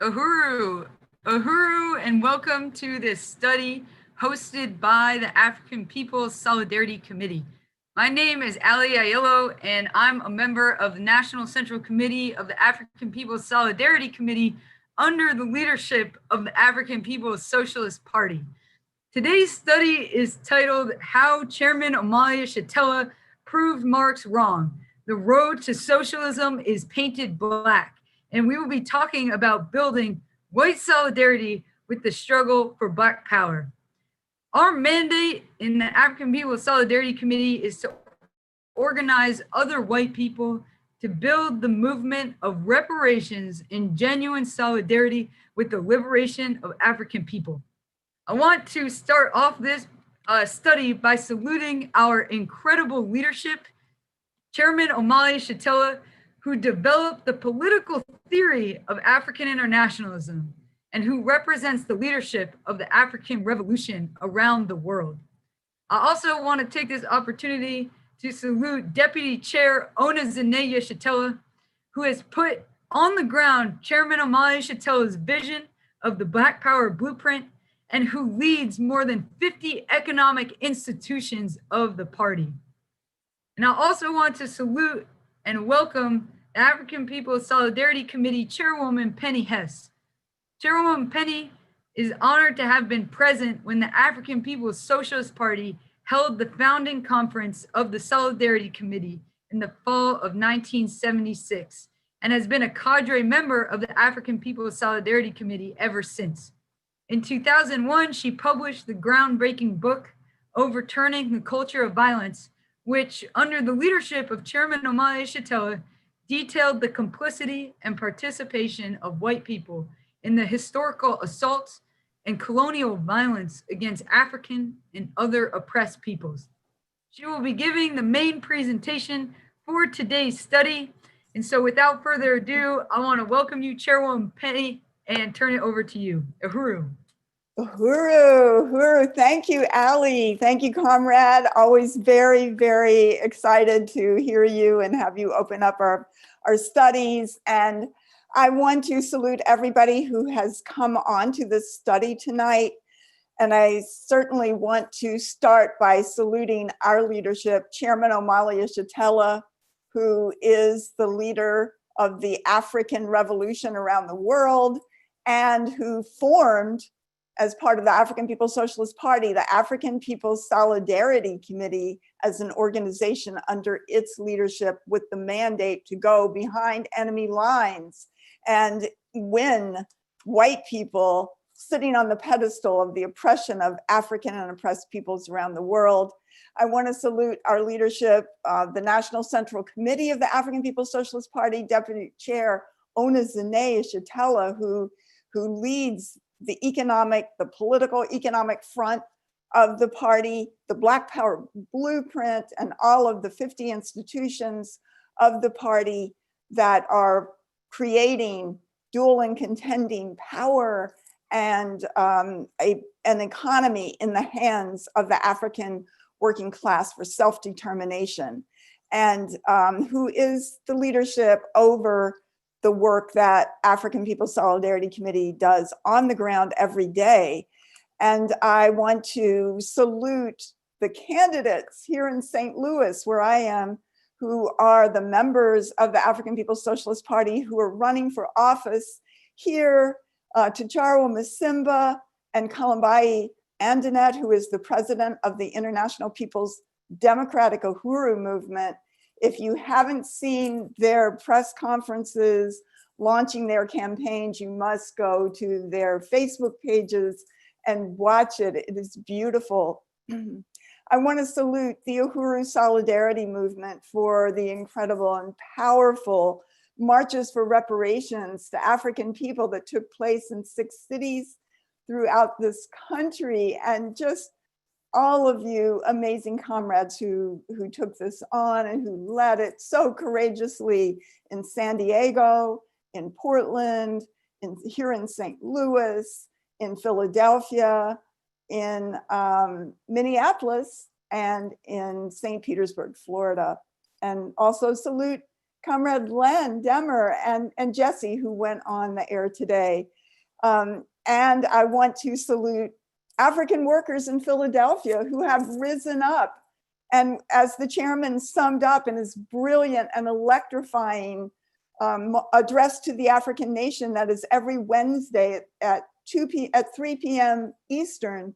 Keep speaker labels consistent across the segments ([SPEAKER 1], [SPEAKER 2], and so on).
[SPEAKER 1] Uhuru, Uhuru, and welcome to this study hosted by the African People's Solidarity Committee. My name is Ali Ayillo, and I'm a member of the National Central Committee of the African People's Solidarity Committee under the leadership of the African People's Socialist Party. Today's study is titled How Chairman Omali Yeshitela Proved Marx Wrong. The Road to Socialism is Painted Black. And we will be talking about building white solidarity with the struggle for Black power. Our mandate in the African People's Solidarity Committee is to organize other white people to build the movement of reparations in genuine solidarity with the liberation of African people. I want to start off this study by saluting our incredible leadership, Chairman Omali Yeshitela, who developed the political theory of African internationalism and who represents the leadership of the African Revolution around the world. I also want to take this opportunity to salute Deputy Chair Uneasy Equilibrium, who has put on the ground Chairman Omali Yeshitela's vision of the Black Power blueprint and who leads more than 50 economic institutions of the party. And I also want to salute and welcome the African People's Solidarity Committee Chairwoman Penny Hess. Chairwoman Penny is honored to have been present when the African People's Socialist Party held the founding conference of the Solidarity Committee in the fall of 1976 and has been a cadre member of the African People's Solidarity Committee ever since. In 2001, she published the groundbreaking book, Overturning the Culture of Violence, which, under the leadership of Chairman Omali Yeshitela, detailed the complicity and participation of white people in the historical assaults and colonial violence against African and other oppressed peoples. She will be giving the main presentation for today's study. And so without further ado, I want to welcome you, Chairwoman Penny, and turn it over to you. Uhuru.
[SPEAKER 2] Uhuru, thank you, Ali. Thank you, comrade. Always very, very excited to hear you and have you open up our studies. And I want to salute everybody who has come on to this study tonight. And I certainly want to start by saluting our leadership, Chairman Omali Yeshitela, who is the leader of the African Revolution around the world and who formed, as part of the African People's Socialist Party, the African People's Solidarity Committee as an organization under its leadership with the mandate to go behind enemy lines and win white people sitting on the pedestal of the oppression of African and oppressed peoples around the world. I want to salute our leadership, the National Central Committee of the African People's Socialist Party, Deputy Chair Uneasy Equilibrium, who leads the political economic front of the party, the Black Power blueprint, and all of the 50 institutions of the party that are creating dual and contending power and an economy in the hands of the African working class for self-determination, and who is the leadership over the work that African People's Solidarity Committee does on the ground every day. And I want to salute the candidates here in St. Louis, where I am, who are the members of the African People's Socialist Party who are running for office here, Tacharo Masimba and Kalambai Andanet, who is the president of the International People's Democratic Uhuru movement. If you haven't seen their press conferences launching their campaigns, you must go to their Facebook pages and watch it. It is beautiful. I want to salute the Uhuru Solidarity Movement for the incredible and powerful marches for reparations to African people that took place in 6 cities throughout this country, and just all of you amazing comrades who took this on and who led it so courageously in San Diego, in Portland, here in St. Louis, in Philadelphia, in Minneapolis, and in St. Petersburg, Florida. And also salute Comrade Len Demmer and Jesse, who went on the air today. And I want to salute African workers in Philadelphia who have risen up. And as the chairman summed up in his brilliant and electrifying address to the African nation, that is every Wednesday at 3 p.m. Eastern,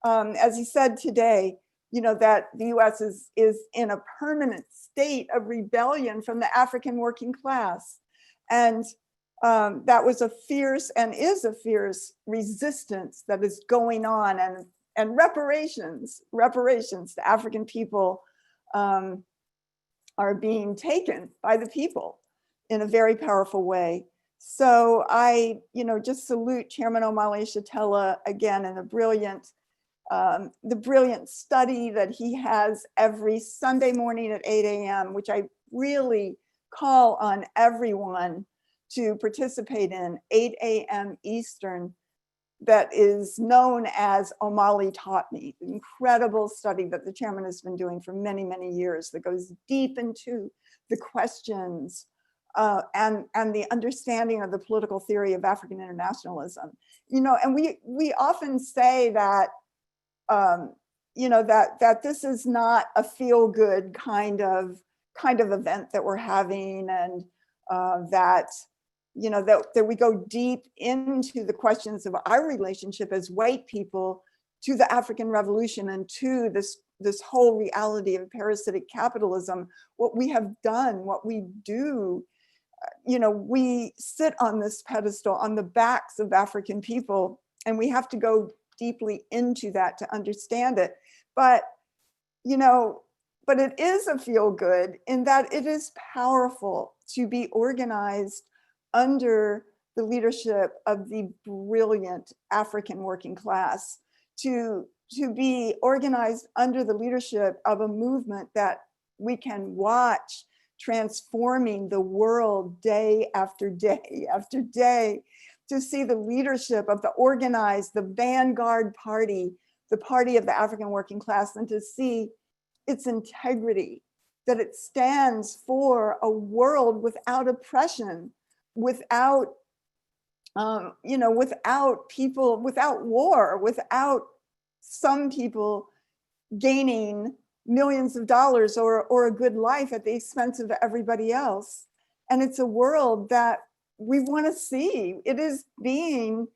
[SPEAKER 2] as he said today, you know, that the US is in a permanent state of rebellion from the African working class. And that was a fierce and is a fierce resistance that is going on, and reparations to African people are being taken by the people in a very powerful way. So I, you know, just salute Chairman Omali Yeshitela again, and the brilliant study that he has every Sunday morning at 8 a.m., which I really call on everyone to participate in, 8 a.m. Eastern, that is known as Omali Taught Me, the incredible study that the chairman has been doing for many, many years that goes deep into the questions and the understanding of the political theory of African internationalism. You know, and we often say that, you know, that this is not a feel-good kind of event that we're having, and that, you know, that we go deep into the questions of our relationship as white people to the African Revolution and to this whole reality of parasitic capitalism, what we have done, what we do. You know, we sit on this pedestal on the backs of African people, and we have to go deeply into that to understand it. But, you know, but it is a feel good in that it is powerful to be organized under the leadership of the brilliant African working class, to be organized under the leadership of a movement that we can watch transforming the world day after day after day, to see the leadership of the organized, the vanguard party, the party of the African working class, and to see its integrity, that it stands for a world without oppression, without, you know, without people, without war, without some people gaining millions of dollars or a good life at the expense of everybody else. And it's a world that we want to see. It is being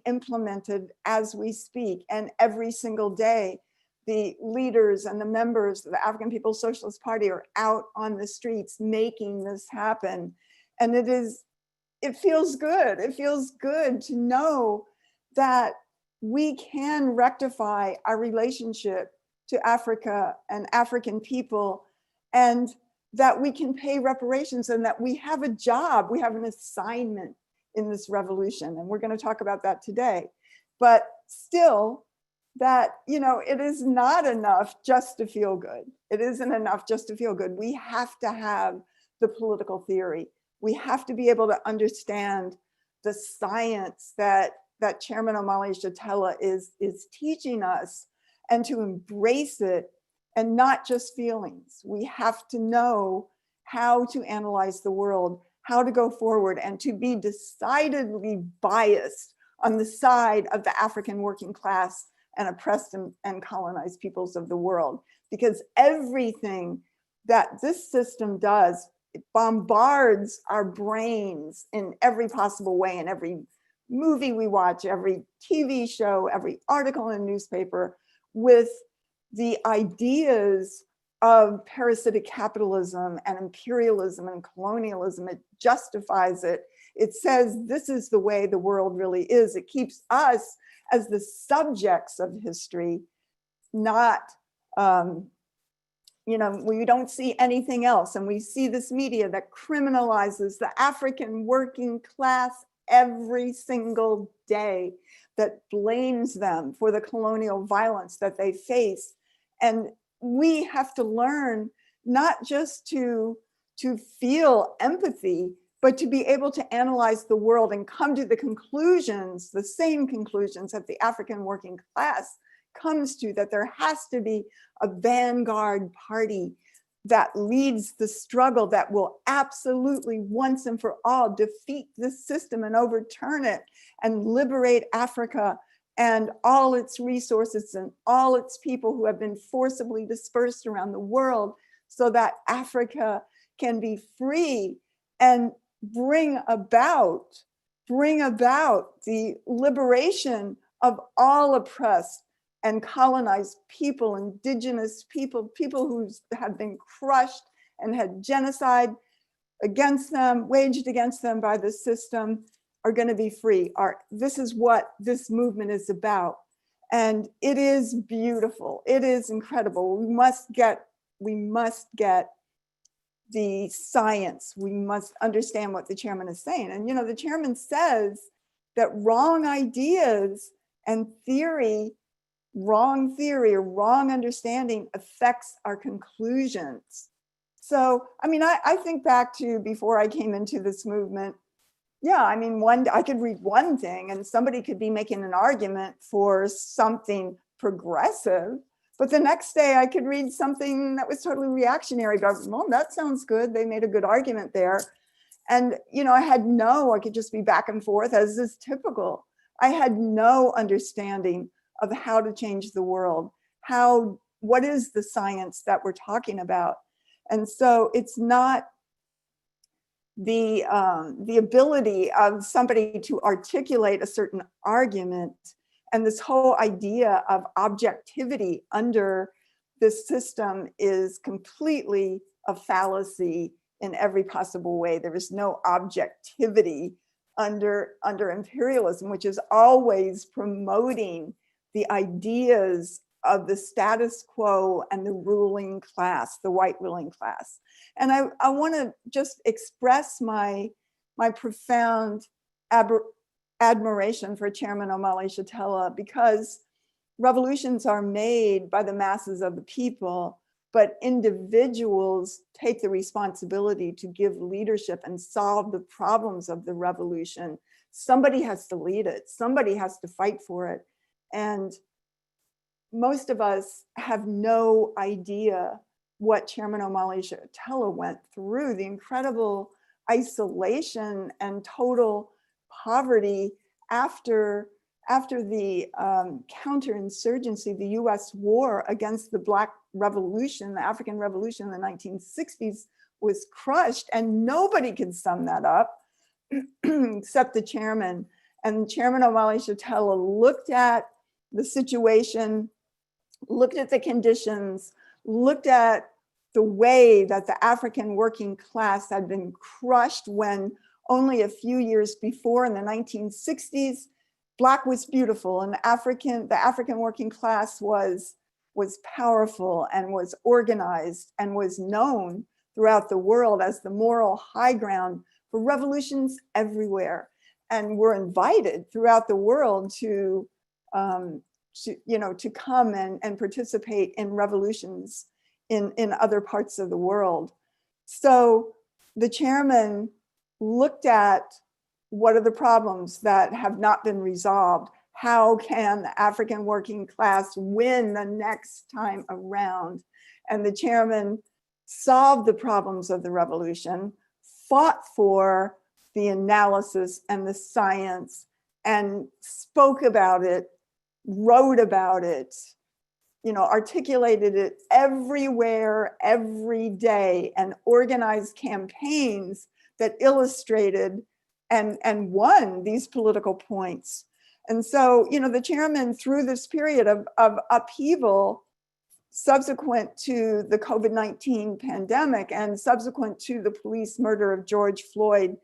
[SPEAKER 2] implemented as we speak, and every single day the leaders and the members of the African People's Socialist Party are out on the streets making this happen. And it feels good. It feels good to know that we can rectify our relationship to Africa and African people, and that we can pay reparations, and that we have a job, we have an assignment in this revolution. And we're going to talk about that today. But still, that, you know, it is not enough just to feel good. It isn't enough just to feel good. We have to have the political theory. We have to be able to understand the science that Chairman Omali Yeshitela is teaching us, and to embrace it, and not just feelings. We have to know how to analyze the world, how to go forward, and to be decidedly biased on the side of the African working class and oppressed and colonized peoples of the world. Because everything that this system does, it bombards our brains in every possible way, in every movie we watch, every TV show, every article in a newspaper, with the ideas of parasitic capitalism and imperialism and colonialism. It justifies it. It says this is the way the world really is. It keeps us as the subjects of history, not, you know, we don't see anything else. And we see this media that criminalizes the African working class every single day, that blames them for the colonial violence that they face. And we have to learn not just to feel empathy, but to be able to analyze the world and come to the conclusions, the same conclusions that the African working class comes to, that there has to be a vanguard party that leads the struggle that will absolutely once and for all defeat this system and overturn it and liberate Africa and all its resources and all its people who have been forcibly dispersed around the world, so that Africa can be free and bring about the liberation of all oppressed and colonized people, indigenous people, people who have been crushed and had genocide against them, waged against them by the system, are going to be free. This is what this movement is about. And it is beautiful. It is incredible. We must get the science. We must understand what the chairman is saying. And, the chairman says that wrong ideas and wrong theory or wrong understanding affects our conclusions. So, I think back to before I came into this movement. Yeah, I could read one thing and somebody could be making an argument for something progressive, but the next day I could read something that was totally reactionary. But, well, that sounds good. They made a good argument there. And, I could just be back and forth, as is typical. I had no understanding of how to change the world. What is the science that we're talking about? And so it's not the ability of somebody to articulate a certain argument and this whole idea of objectivity under this system is completely a fallacy in every possible way. There is no objectivity under imperialism, which is always promoting the ideas of the status quo and the ruling class, the white ruling class. And I want to just express my profound admiration for Chairman Omali Yeshitela, because revolutions are made by the masses of the people, but individuals take the responsibility to give leadership and solve the problems of the revolution. Somebody has to lead it. Somebody has to fight for it. And most of us have no idea what Chairman Omali Yeshitela went through, the incredible isolation and total poverty after the counterinsurgency, the US war against the Black Revolution, the African Revolution in the 1960s was crushed, and nobody could sum that up except the chairman. And Chairman Omali Yeshitela looked at the situation, looked at the conditions, looked at the way that the African working class had been crushed when only a few years before, in the 1960s, Black was beautiful, and the African working class was powerful and was organized and was known throughout the world as the moral high ground for revolutions everywhere. And were invited throughout the world to come and participate in revolutions in other parts of the world. So the chairman looked at what are the problems that have not been resolved. How can the African working class win the next time around? And the chairman solved the problems of the revolution, fought for the analysis and the science, and spoke about it, wrote about it, articulated it everywhere, every day, and organized campaigns that illustrated and won these political points. And so, the chairman, through this period of upheaval, subsequent to the COVID-19 pandemic and subsequent to the police murder of George Floyd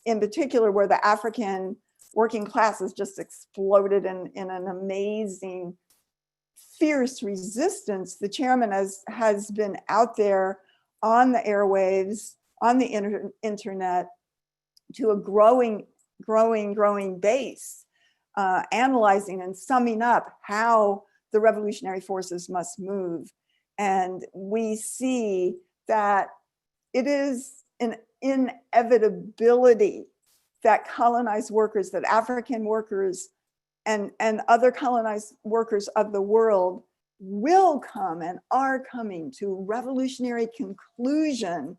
[SPEAKER 2] in particular, where the African working class has just exploded in an amazing, fierce resistance, the chairman has been out there on the airwaves, on the internet, to a growing base, analyzing and summing up how the revolutionary forces must move. And we see that it is an inevitability that colonized workers, that African workers and other colonized workers of the world will come and are coming to a revolutionary conclusion,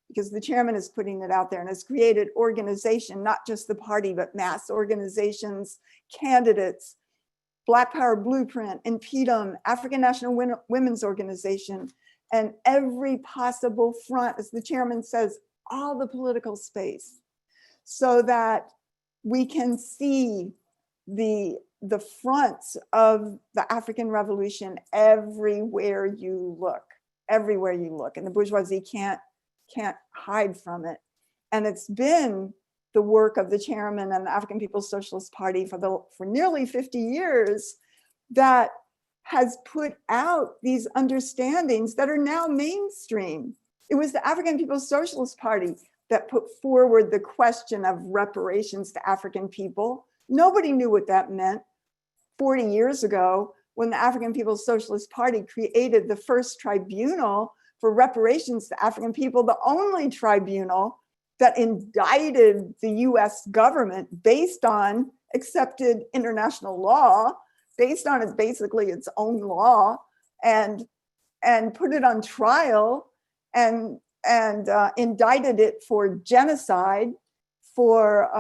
[SPEAKER 2] because the chairman is putting it out there and has created organization, not just the party, but mass organizations, candidates, Black Power Blueprint, Impedum, African National Women's Organization, and every possible front, as the chairman says, all the political space, so that we can see the fronts of the African Revolution everywhere you look, and the bourgeoisie can't hide from it. And it's been the work of the chairman and the African People's Socialist Party for nearly 50 years that has put out these understandings that are now mainstream. It was the African People's Socialist Party that put forward the question of reparations to African people. Nobody knew what that meant 40 years ago when the African People's Socialist Party created the first tribunal for reparations to African people, the only tribunal that indicted the US government based on accepted international law, based on basically its own law, and put it on trial and indicted it for genocide, for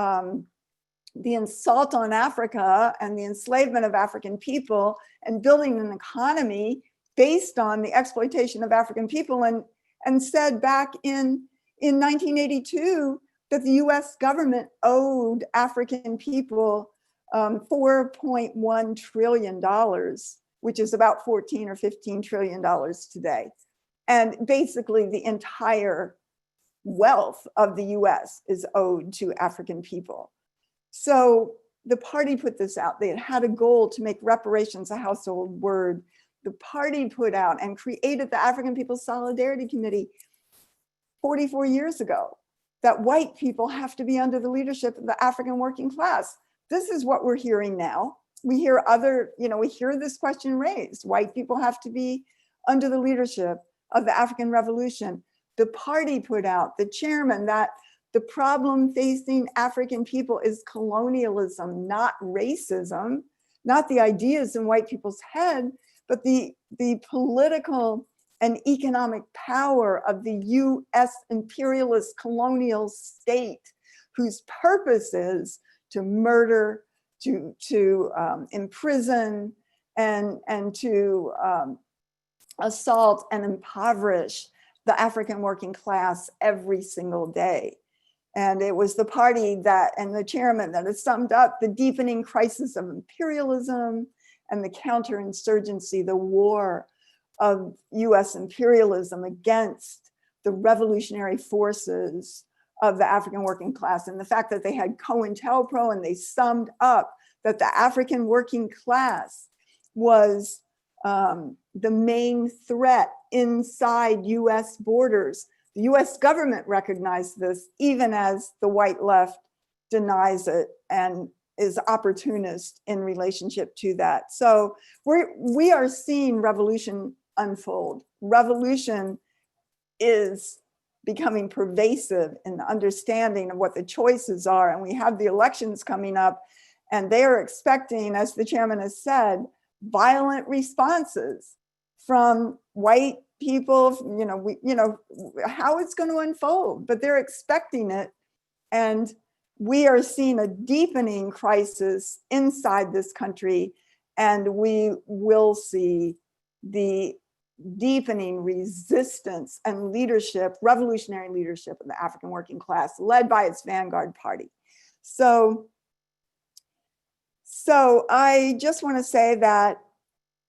[SPEAKER 2] the assault on Africa and the enslavement of African people, and building an economy based on the exploitation of African people, and said back in 1982 that the US government owed African people $4.1 trillion, which is about 14 or 15 trillion dollars today. And basically the entire wealth of the US is owed to African people. So the party put this out. They had a goal to make reparations a household word. The party put out and created the African People's Solidarity Committee 44 years ago, that white people have to be under the leadership of the African working class. This is what we're hearing now. We hear we hear this question raised. White people have to be under the leadership of the African Revolution. The party put out, the chairman, that the problem facing African people is colonialism, not racism, not the ideas in white people's head, but the political and economic power of the US imperialist colonial state, whose purpose is to murder, to imprison, and to assault and impoverish the African working class every single day. And it was the party that, and the chairman, that has summed up the deepening crisis of imperialism and the counterinsurgency, the war of US imperialism against the revolutionary forces of the African working class. And the fact that they had COINTELPRO, and they summed up that the African working class was the main threat inside US borders. The US government recognized this, even as the white left denies it and is opportunist in relationship to that. So we are seeing revolution unfold. Revolution is becoming pervasive in the understanding of what the choices are. And we have the elections coming up, and they are expecting, as the chairman has said, violent responses from white people. How it's going to unfold, but they're expecting it. And we are seeing a deepening crisis inside this country, and we will see the deepening resistance and leadership, revolutionary leadership of the African working class, led by its vanguard party. So I just want to say that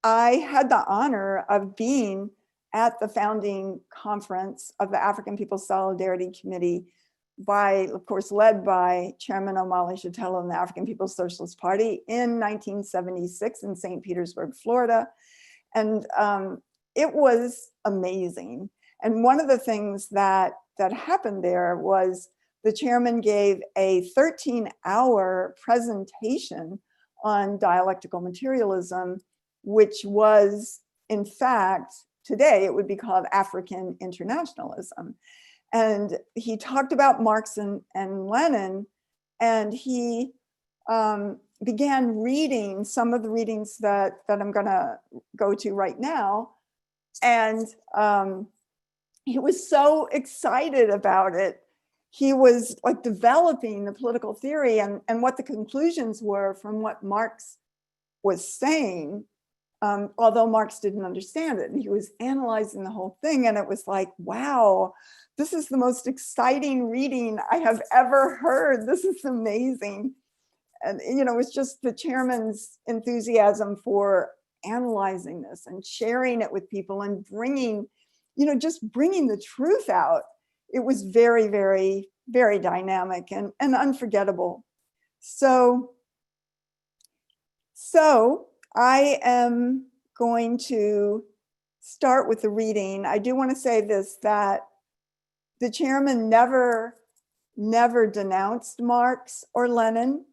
[SPEAKER 2] I had the honor of being at the founding conference of the African People's Solidarity Committee, of course, led by Chairman Omali Yeshitela and the African People's Socialist Party in 1976 in St. Petersburg, Florida. And it was amazing. And one of the things that happened there was the chairman gave a 13-hour presentation on dialectical materialism, which was, in fact, today it would be called African Internationalism. And he talked about Marx and Lenin, and he began reading some of the readings that I'm going to go to right now. And he was so excited about it. He was like developing the political theory and what the conclusions were from what Marx was saying, although Marx didn't understand it. And he was analyzing the whole thing, and it was like, wow, this is the most exciting reading I have ever heard. This is amazing. And, you know, it's just the chairman's enthusiasm for analyzing this and sharing it with people and bringing, you know, just bringing the truth out. It was very, very, very dynamic and unforgettable. So I am going to start with the reading. I do want to say this, that the chairman never denounced Marx or Lenin,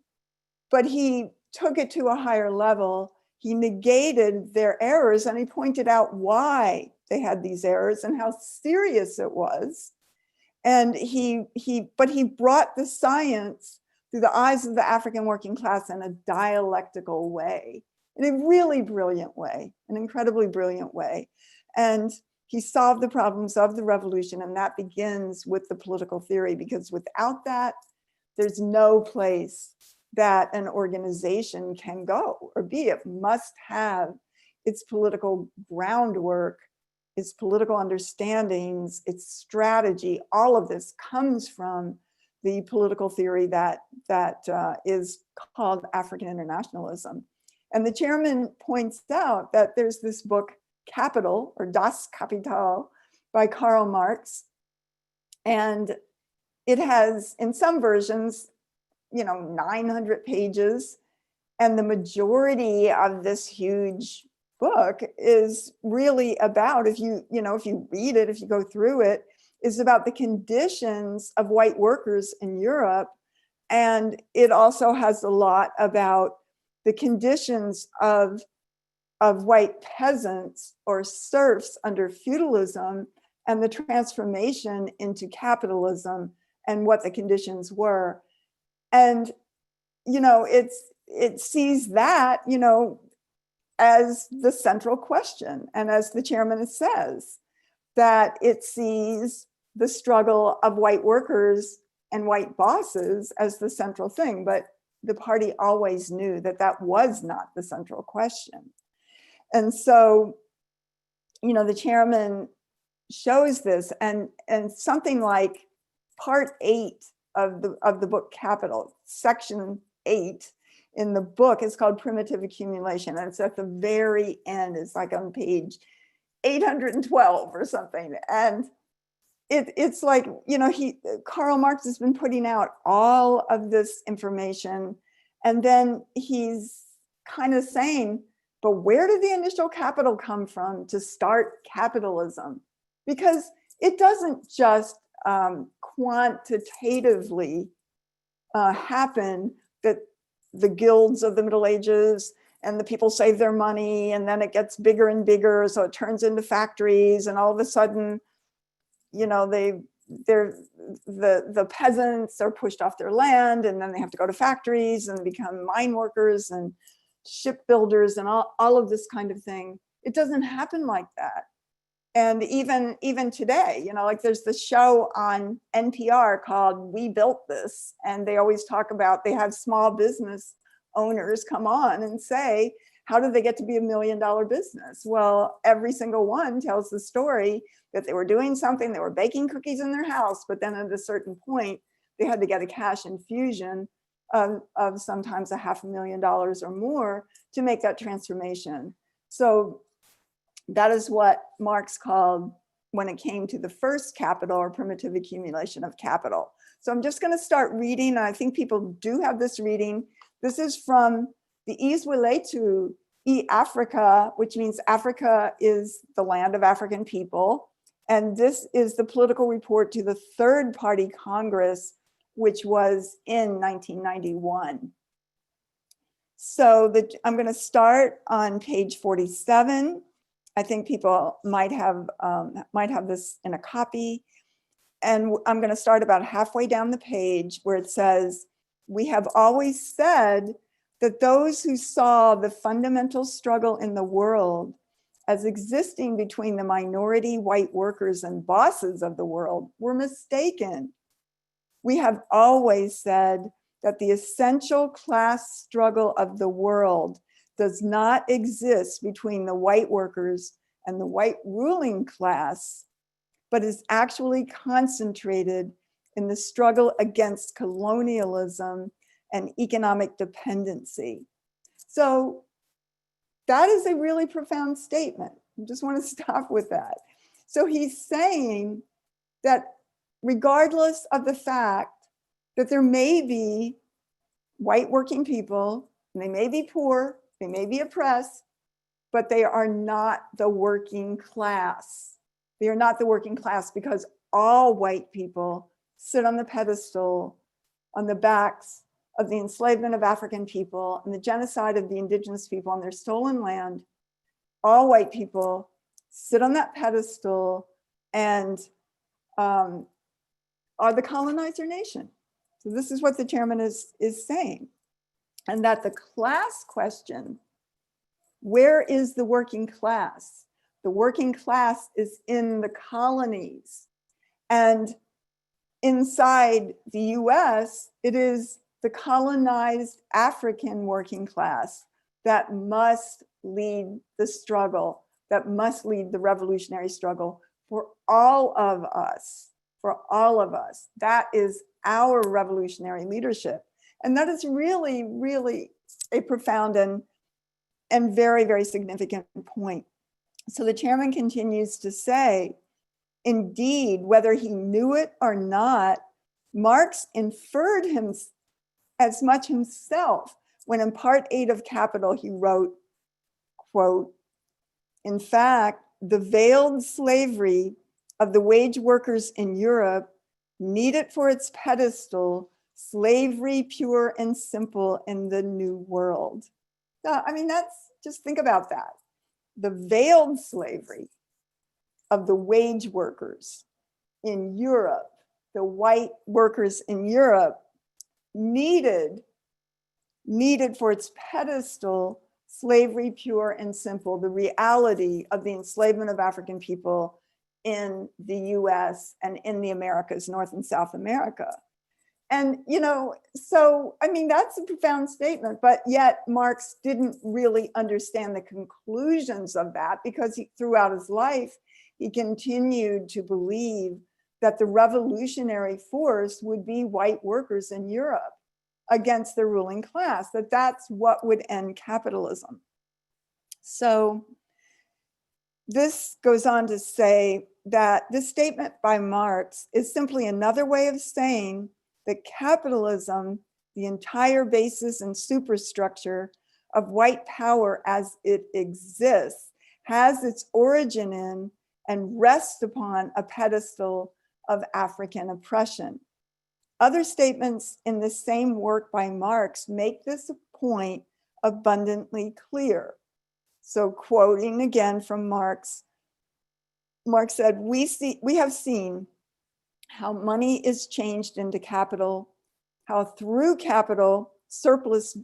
[SPEAKER 2] but he took it to a higher level. He negated their errors, and he pointed out why they had these errors and how serious it was. And but he brought the science through the eyes of the African working class in a dialectical way, in a really brilliant way, an incredibly brilliant way. And he solved the problems of the revolution, and that begins with the political theory, because without that, there's no place that an organization can go or be. It must have its political groundwork, its political understandings, its strategy. All of this comes from the political theory that is called African Internationalism. And the chairman points out that there's this book, Capital, or Das Kapital, by Karl Marx. And it has, in some versions, 900 pages. And the majority of this huge book is really about, if you read it, if you go through it, is about the conditions of white workers in Europe. And it also has a lot about the conditions of white peasants or serfs under feudalism and the transformation into capitalism and what the conditions were. And, it sees that, as the central question. And as the chairman says, that it sees the struggle of white workers and white bosses as the central thing. But the party always knew that that was not the central question. And so, the chairman shows this, and something like part 8 of the book Capital, section 8 in the book is called Primitive Accumulation. And it's at the very end. It's like on page 812 or something. And it's like, Karl Marx has been putting out all of this information. And then he's kind of saying, but where did the initial capital come from to start capitalism? Because it doesn't just quantitatively happen that the guilds of the Middle Ages and the people save their money, and then it gets bigger and bigger, so it turns into factories, and all of a sudden, the peasants are pushed off their land, and then they have to go to factories and become mine workers and shipbuilders and all of this kind of thing. It doesn't happen like that. And even today, like there's the show on NPR called We Built This, and they always talk about, they have small business owners come on and say, how did they get to be $1 million business? Well, every single one tells the story that they were doing something, they were baking cookies in their house, but then at a certain point, they had to get a cash infusion of sometimes $500,000 or more to make that transformation. So that is what Marx called, when it came to the first capital, or primitive accumulation of capital. So I'm just going to start reading, and I think people do have this reading. This is from the Izweletu e Africa, which means Africa is the land of African people. And this is the political report to the Third Party Congress, which was in 1991. So I'm going to start on page 47. I think people might have this in a copy. And I'm going to start about halfway down the page where it says, we have always said that those who saw the fundamental struggle in the world as existing between the minority white workers and bosses of the world were mistaken. We have always said that the essential class struggle of the world does not exist between the white workers and the white ruling class, but is actually concentrated in the struggle against colonialism and economic dependency. So that is a really profound statement. I just want to stop with that. So he's saying that regardless of the fact that there may be white working people, and they may be poor, they may be oppressed, but they are not the working class. They are not the working class because all white people sit on the pedestal on the backs of the enslavement of African people and the genocide of the indigenous people on their stolen land. All white people sit on that pedestal and are the colonizer nation. So this is what the chairman is saying. And that the class question, where is the working class? The working class is in the colonies. And inside the US, it is the colonized African working class that must lead the struggle, that must lead the revolutionary struggle for all of us, for all of us. That is our revolutionary leadership. And that is really, really a profound and very, very significant point. So the chairman continues to say, indeed, whether he knew it or not, Marx inferred him as much himself when in part 8 of Capital, he wrote, quote, in fact, the veiled slavery of the wage workers in Europe needed for its pedestal slavery pure and simple in the New World. I mean, just think about that. The veiled slavery of the wage workers in Europe, the white workers in Europe, needed for its pedestal slavery pure and simple, the reality of the enslavement of African people in the US and in the Americas, North and South America. And, so, I mean, that's a profound statement, but yet Marx didn't really understand the conclusions of that because throughout his life, he continued to believe that the revolutionary force would be white workers in Europe against the ruling class, that's what would end capitalism. So this goes on to say that this statement by Marx is simply another way of saying that capitalism, the entire basis and superstructure of white power as it exists, has its origin in and rests upon a pedestal of African oppression. Other statements in the same work by Marx make this point abundantly clear. So quoting again from Marx, Marx said, we have seen how money is changed into capital, how through capital surplus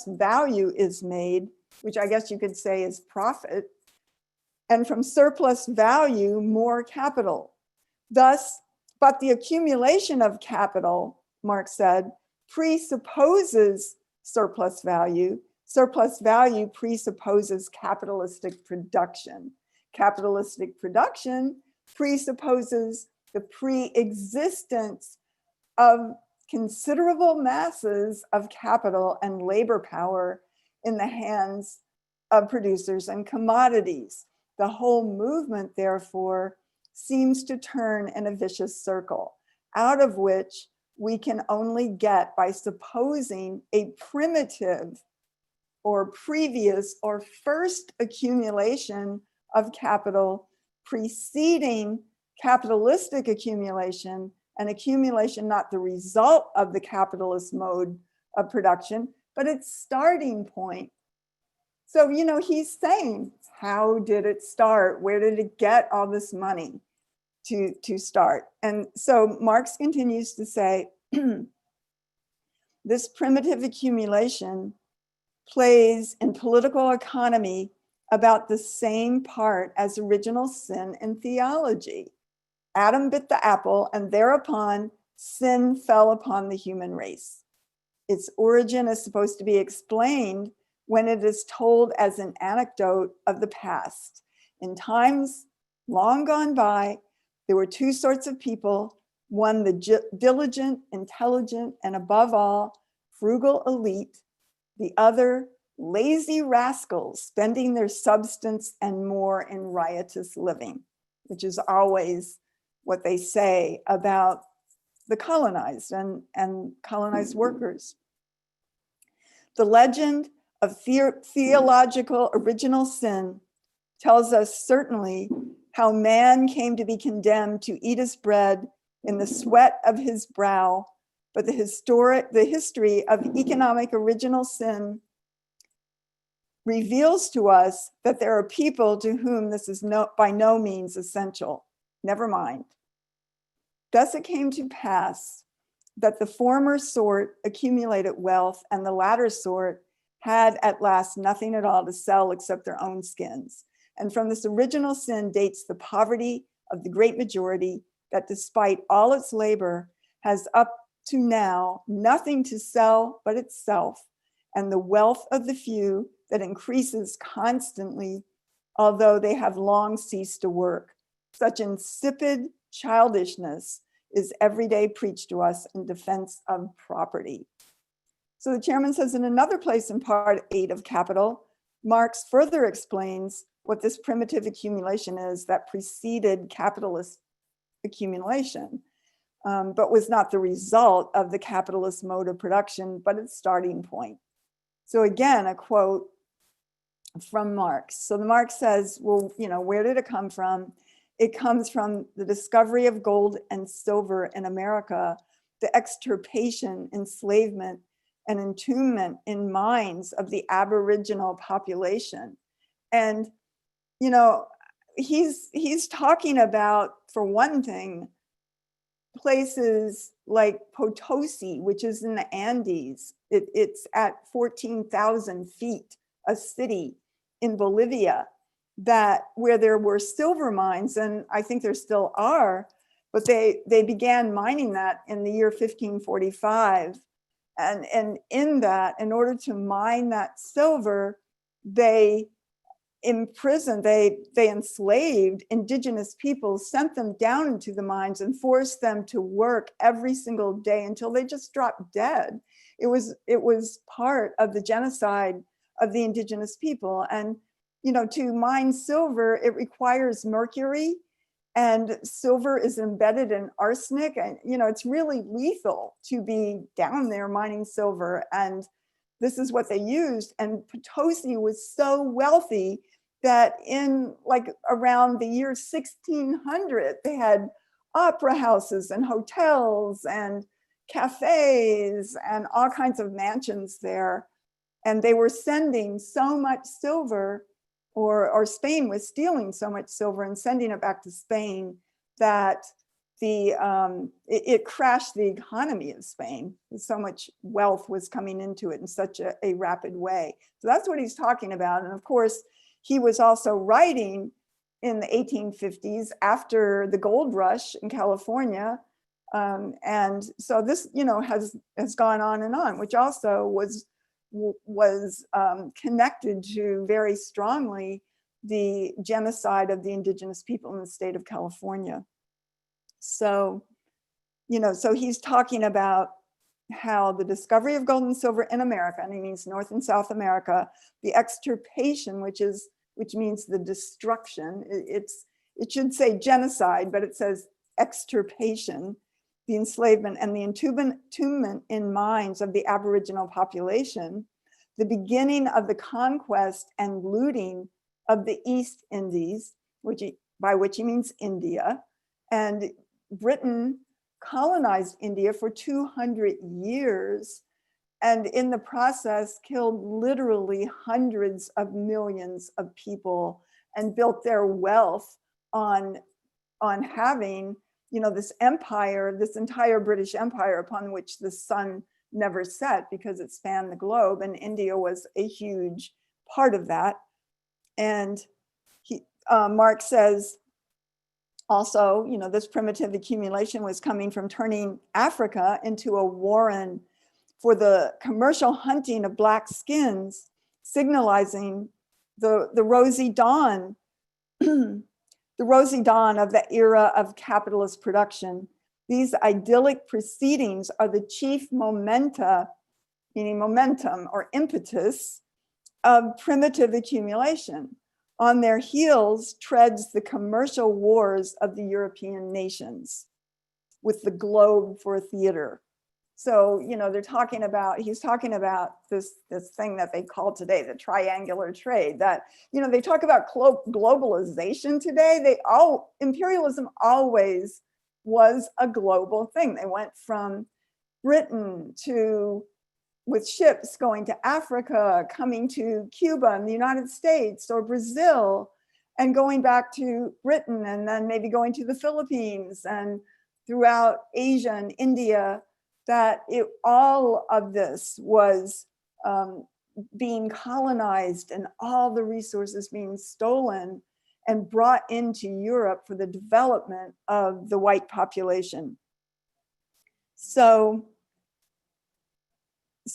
[SPEAKER 2] value is made, which I guess you could say is profit, and from surplus value, more capital. Thus, but the accumulation of capital, Marx said, presupposes surplus value. Surplus value presupposes capitalistic production. Capitalistic production presupposes the pre-existence of considerable masses of capital and labor power in the hands of producers and commodities. The whole movement, therefore, seems to turn in a vicious circle, out of which we can only get by supposing a primitive or previous or first accumulation of capital preceding capitalistic accumulation, and accumulation not the result of the capitalist mode of production, but its starting point. So, he's saying, how did it start? Where did it get all this money to start? And so Marx continues to say, this primitive accumulation plays in political economy about the same part as original sin in theology. Adam bit the apple, and thereupon sin fell upon the human race. Its origin is supposed to be explained when it is told as an anecdote of the past. In times long gone by, there were two sorts of people: one, the diligent, intelligent, and above all, frugal elite; the other, lazy rascals spending their substance and more in riotous living, which is always what they say about the colonized and colonized workers. The legend of theological original sin tells us certainly how man came to be condemned to eat his bread in the sweat of his brow, but the history of economic original sin reveals to us that there are people to whom this is by no means essential. Never mind. Thus it came to pass that the former sort accumulated wealth, and the latter sort had at last nothing at all to sell except their own skins. And from this original sin dates the poverty of the great majority that, despite all its labor, has up to now nothing to sell but itself, and the wealth of the few that increases constantly, although they have long ceased to work. Such insipid childishness is every day preached to us in defense of property. So the chairman says in another place in part 8 of Capital, Marx further explains what this primitive accumulation is that preceded capitalist accumulation, but was not the result of the capitalist mode of production, but its starting point. So again, a quote from Marx. So the Marx says, well, where did it come from? It comes from the discovery of gold and silver in America, the extirpation, enslavement, and entombment in mines of the Aboriginal population. And, he's talking about, for one thing, places like Potosi, which is in the Andes. It's at 14,000 feet, a city in Bolivia, where there were silver mines, and I think there still are, but they began mining that in the year 1545. And in that, in order to mine that silver, they imprisoned, they enslaved indigenous people, sent them down into the mines and forced them to work every single day until they just dropped dead. It was part of the genocide of the indigenous people. And to mine silver, it requires mercury, and silver is embedded in arsenic, and it's really lethal to be down there mining silver. And this is what they used. And Potosi was so wealthy that in around the year 1600, they had opera houses and hotels and cafes and all kinds of mansions there. And they were sending so much silver, or Spain was stealing so much silver and sending it back to Spain, that it crashed the economy of Spain. So much wealth was coming into it in such a rapid way. So that's what he's talking about. And of course, he was also writing in the 1850s after the gold rush in California. And so this, has gone on and on, which also was connected to very strongly the genocide of the indigenous people in the state of California. So, so he's talking about how the discovery of gold and silver in America, and he means North and South America, the extirpation, which means the destruction. It should say genocide, but it says extirpation, the enslavement and the entombment in mines of the Aboriginal population, the beginning of the conquest and looting of the East Indies, by which he means India. And Britain colonized India for 200 years, and in the process killed literally hundreds of millions of people and built their wealth on having this empire, this entire British Empire upon which the sun never set because it spanned the globe, and India was a huge part of that. And Marx says also, this primitive accumulation was coming from turning Africa into a warren for the commercial hunting of black skins, signalizing the rosy dawn, the rosy dawn of the era of capitalist production. These idyllic proceedings are the chief momenta, meaning momentum or impetus, of primitive accumulation. On their heels treads the commercial wars of the European nations with the globe for theater. So, he's talking about this thing that they call today the triangular trade, that, they talk about globalization today. Imperialism always was a global thing. They went from Britain with ships going to Africa, coming to Cuba and the United States or Brazil, and going back to Britain, and then maybe going to the Philippines and throughout Asia and India, that all of this was being colonized and all the resources being stolen and brought into Europe for the development of the white population. So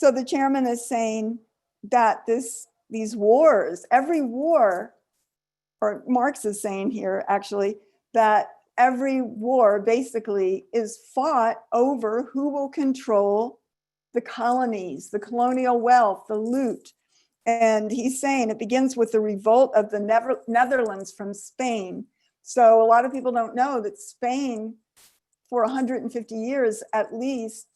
[SPEAKER 2] the chairman is saying that these wars, every war, or Marx is saying here actually, that every war basically is fought over who will control the colonies, the colonial wealth, the loot. And he's saying it begins with the revolt of the Netherlands from Spain. So a lot of people don't know that Spain, for 150 years at least,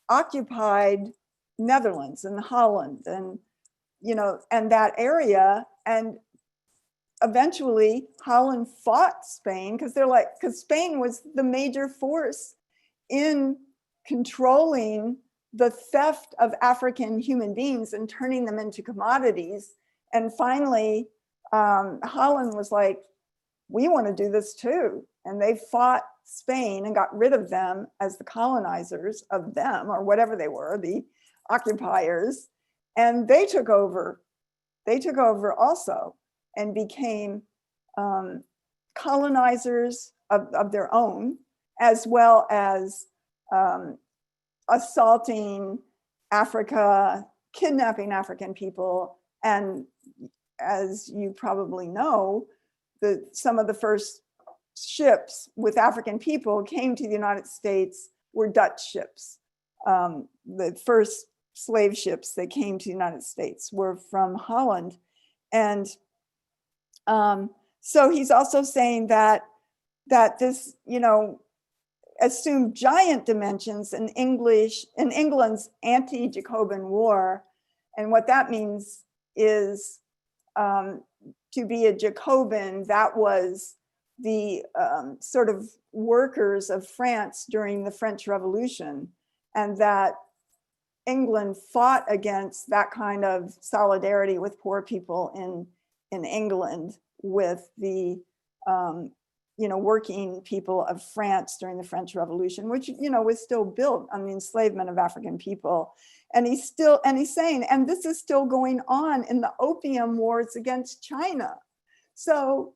[SPEAKER 2] occupied Netherlands and Holland and that area. And eventually Holland fought Spain because Spain was the major force in controlling the theft of African human beings and turning them into commodities. And finally, Holland was like, we want to do this too. And they fought Spain and got rid of them as the colonizers of them, or whatever they were, the occupiers. And they took over. They took over also and became colonizers of their own, as well as assaulting Africa, kidnapping African people. And as you probably know, some of the first ships with African people came to the United States were Dutch ships. The first slave ships that came to the United States were from Holland. And so he's also saying that this, assumed giant dimensions in England's anti-Jacobin war. And what that means is to be a Jacobin, that was the sort of workers of France during the French Revolution, and that England fought against that kind of solidarity with poor people in England with the working people of France during the French Revolution, which was still built on the enslavement of African people. And he's saying, and this is still going on in the opium wars against China. So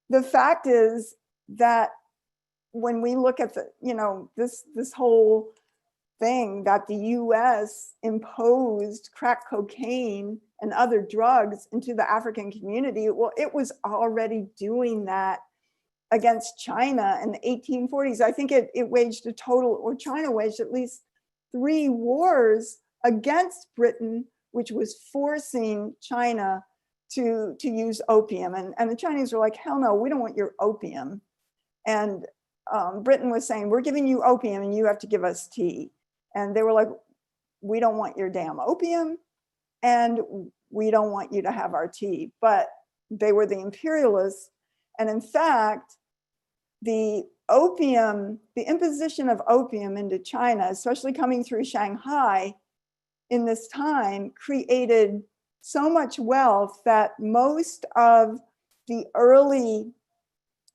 [SPEAKER 2] the fact is that when we look at this whole thing that the US imposed crack cocaine and other drugs into the African community, well, it was already doing that against China in the 1840s. I think it waged China waged at least 3 wars against Britain, which was forcing China to use opium. And the Chinese were like, hell no, we don't want your opium. And Britain was saying, we're giving you opium and you have to give us tea. And they were like, we don't want your damn opium and we don't want you to have our tea. But they were the imperialists. And in fact, the imposition of opium into China, especially coming through Shanghai in this time, created so much wealth that most of the early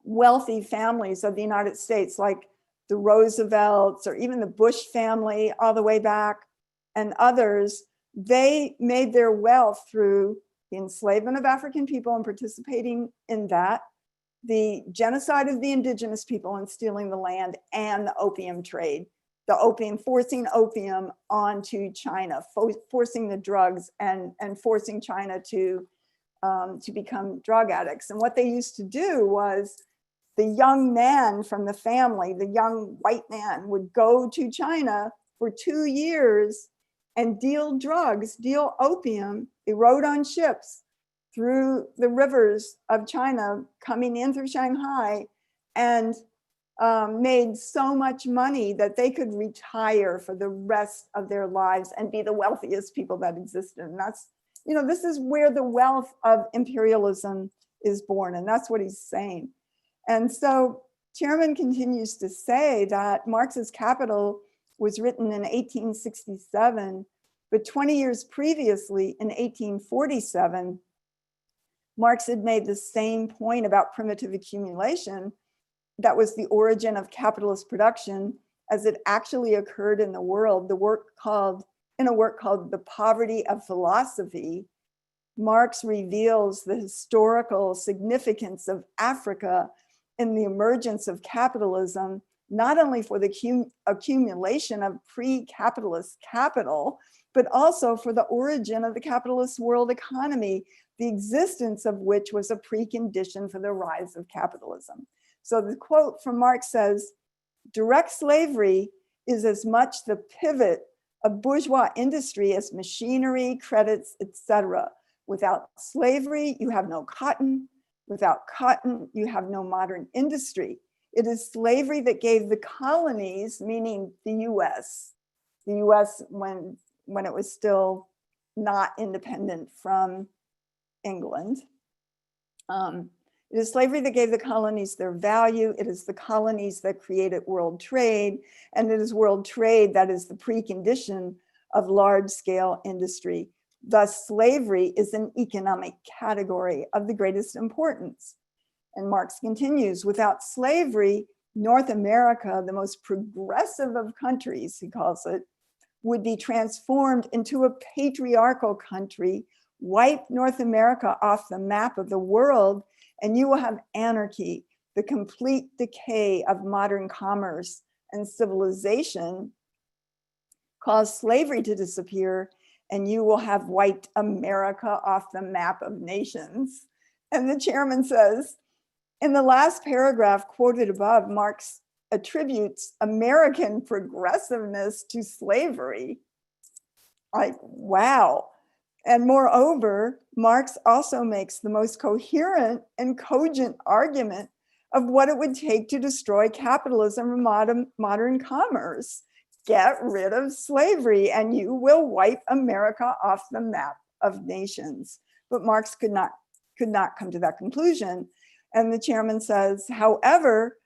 [SPEAKER 2] wealthy families of the United States, like the Roosevelts or even the Bush family all the way back, and others, they made their wealth through the enslavement of African people and participating in that, the genocide of the indigenous people and stealing the land, and the opium trade, forcing opium onto China, forcing the drugs and forcing China to become drug addicts. And what they used to do was the young man from the family, the young white man, would go to China for 2 years and deal drugs, deal opium. They rode on ships through the rivers of China, coming in through Shanghai, and made so much money that they could retire for the rest of their lives and be the wealthiest people that existed. And that's, this is where the wealth of imperialism is born, and that's what he's saying. And so Chairman continues to say that Marx's Capital was written in 1867, but 20 years previously, in 1847, Marx had made the same point about primitive accumulation, that was the origin of capitalist production as it actually occurred in the world. In a work called The Poverty of Philosophy, Marx reveals the historical significance of Africa in the emergence of capitalism, not only for the accumulation of pre-capitalist capital, but also for the origin of the capitalist world economy, the existence of which was a precondition for the rise of capitalism. So the quote from Marx says, "Direct slavery is as much the pivot of bourgeois industry as machinery, credits, etc. Without slavery, you have no cotton. Without cotton, you have no modern industry. It is slavery that gave the colonies, meaning the US when it was still not independent from England. It is slavery that gave the colonies their value. It is the colonies that created world trade, and it is world trade that is the precondition of large-scale industry. Thus, slavery is an economic category of the greatest importance." And Marx continues, "Without slavery, North America, the most progressive of countries," he calls it, "would be transformed into a patriarchal country, wipe North America off the map of the world, and you will have anarchy, the complete decay of modern commerce and civilization, cause slavery to disappear, and you will have wiped America off the map of nations." And the chairman says, in the last paragraph quoted above, Marx attributes American progressiveness to slavery. Like, wow. And moreover, Marx also makes the most coherent and cogent argument of what it would take to destroy capitalism and modern commerce. Get rid of slavery and you will wipe America off the map of nations. But Marx could not come to that conclusion. And the chairman says, however,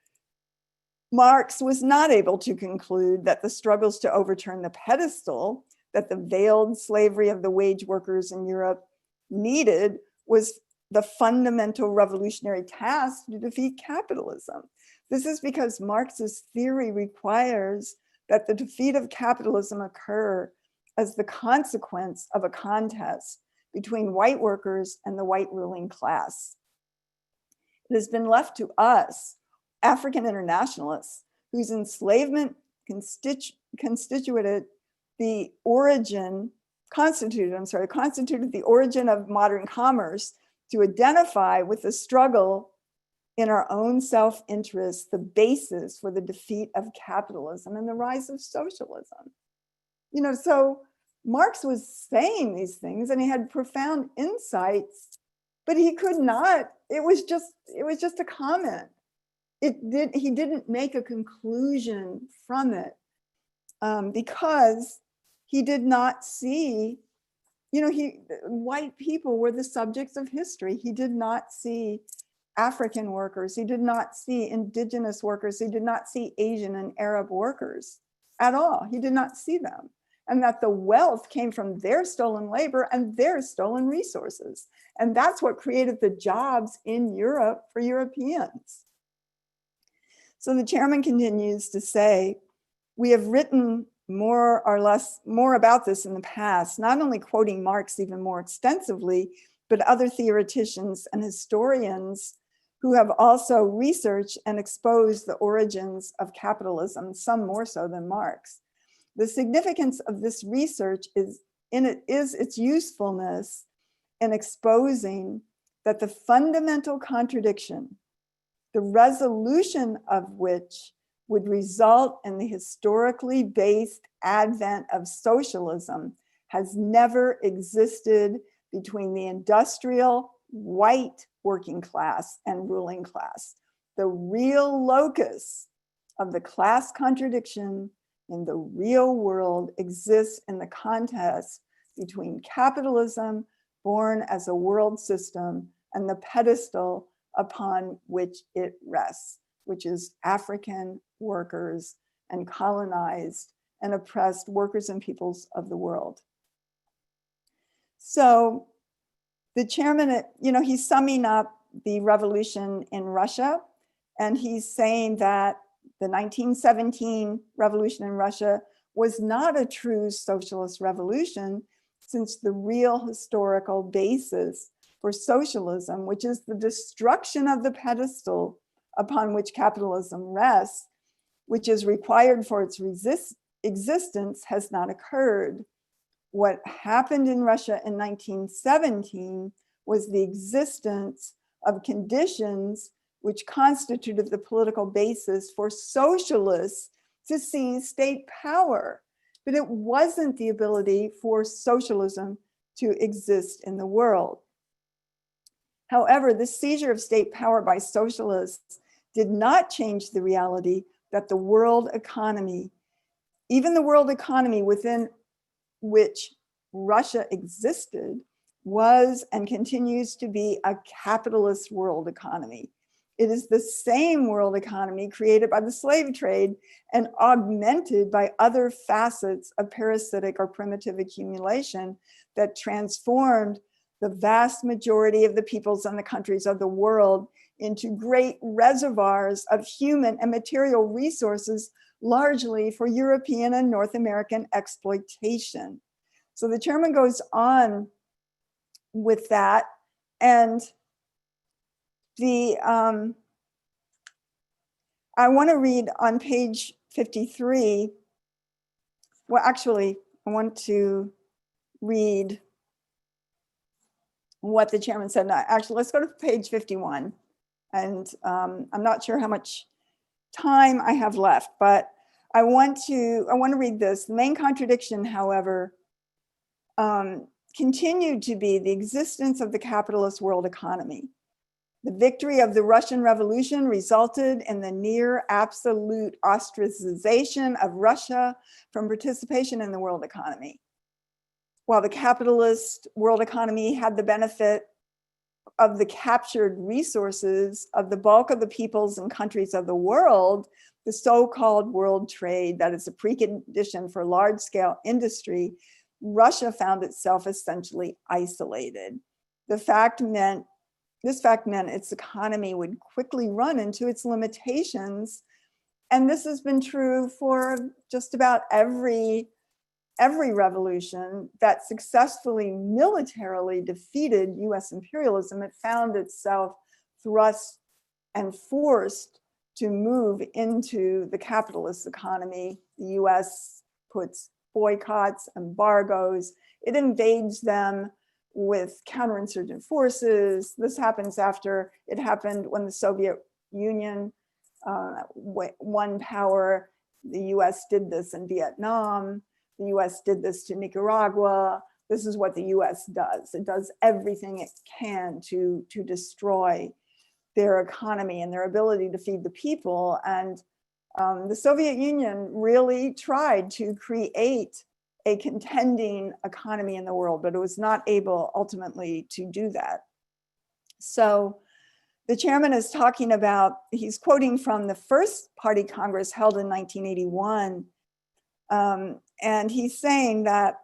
[SPEAKER 2] Marx was not able to conclude that the struggles to overturn the pedestal that the veiled slavery of the wage workers in Europe needed was the fundamental revolutionary task to defeat capitalism. This is because Marx's theory requires that the defeat of capitalism occur as the consequence of a contest between white workers and the white ruling class. It has been left to us, African internationalists, whose enslavement constituted the origin of modern commerce, to identify with the struggle in our own self-interest, the basis for the defeat of capitalism and the rise of socialism. So Marx was saying these things and he had profound insights, but he could not, it was just a comment. He didn't make a conclusion from it because he did not see, white people were the subjects of history. He did not see African workers. He did not see indigenous workers. He did not see Asian and Arab workers at all. He did not see them. And that the wealth came from their stolen labor and their stolen resources. And that's what created the jobs in Europe for Europeans. So the chairman continues to say, we have written more about this in the past, not only quoting Marx even more extensively, but other theoreticians and historians who have also researched and exposed the origins of capitalism, some more so than Marx. The significance of this research is its usefulness in exposing that the fundamental contradiction, the resolution of which would result in the historically based advent of socialism, has never existed between the industrial white working class and ruling class. The real locus of the class contradiction in the real world exists in the contest between capitalism, born as a world system, and the pedestal upon which it rests, which is African workers and colonized and oppressed workers and peoples of the world. So the chairman, he's summing up the revolution in Russia, and he's saying that the 1917 revolution in Russia was not a true socialist revolution, since the real historical basis for socialism, which is the destruction of the pedestal upon which capitalism rests, which is required for its existence, has not occurred. What happened in Russia in 1917 was the existence of conditions which constituted the political basis for socialists to seize state power. But it wasn't the ability for socialism to exist in the world. However, the seizure of state power by socialists did not change the reality that the world economy, even the world economy within which Russia existed, was and continues to be a capitalist world economy. It is the same world economy created by the slave trade and augmented by other facets of parasitic or primitive accumulation that transformed the vast majority of the peoples and the countries of the world into great reservoirs of human and material resources, largely for European and North American exploitation. So the chairman goes on with that, and I want to read on page 53. Well, actually, I want to read what the chairman said. No, actually, let's go to page 51. And I'm not sure how much time I have left, but I want to read this. The main contradiction, however, continued to be the existence of the capitalist world economy. The victory of the Russian Revolution resulted in the near absolute ostracization of Russia from participation in the world economy. While the capitalist world economy had the benefit of the captured resources of the bulk of the peoples and countries of the world, the so-called world trade that is a precondition for large-scale industry, Russia found itself essentially isolated. This fact meant its economy would quickly run into its limitations. And this has been true for just about every revolution that successfully militarily defeated US imperialism. It found itself thrust and forced to move into the capitalist economy. The US puts boycotts, embargoes, it invades them with counterinsurgent forces. This happens after it happened when the Soviet Union won power. The US did this in Vietnam. The US did this to Nicaragua. This is what the US does. It does everything it can to destroy their economy and their ability to feed the people. And the Soviet Union really tried to create a contending economy in the world, but it was not able ultimately to do that. So the chairman is talking about, he's quoting from the first party Congress held in 1981. And he's saying that,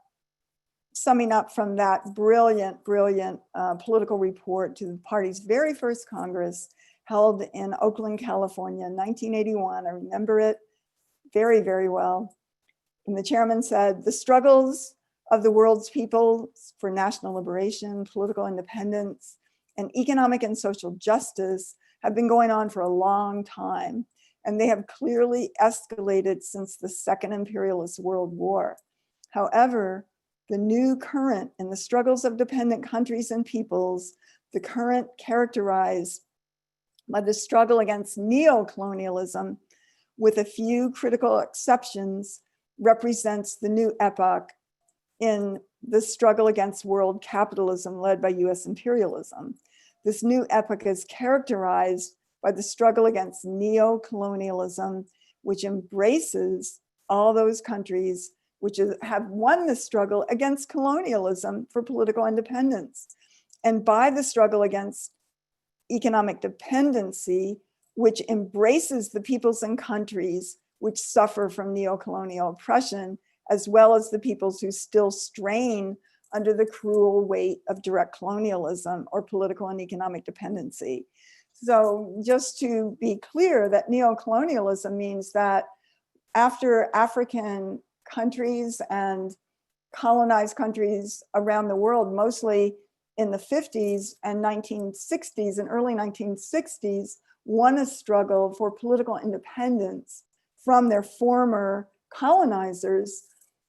[SPEAKER 2] summing up from that brilliant political report to the party's very first Congress held in Oakland, California in 1981. I remember it very, very well. And the chairman said, the struggles of the world's people for national liberation, political independence, and economic and social justice have been going on for a long time, and they have clearly escalated since the Second Imperialist World War. However, the new current in the struggles of dependent countries and peoples, the current characterized by the struggle against neo-colonialism, with a few critical exceptions, represents the new epoch in the struggle against world capitalism led by US imperialism. This new epoch is characterized by the struggle against neo-colonialism, which embraces all those countries which have won the struggle against colonialism for political independence, and by the struggle against economic dependency, which embraces the peoples and countries which suffer from neo-colonial oppression, as well as the peoples who still strain under the cruel weight of direct colonialism or political and economic dependency. So just to be clear, that neo-colonialism means that after African countries and colonized countries around the world, mostly in the 50s and 1960s and early 1960s, won a struggle for political independence from their former colonizers.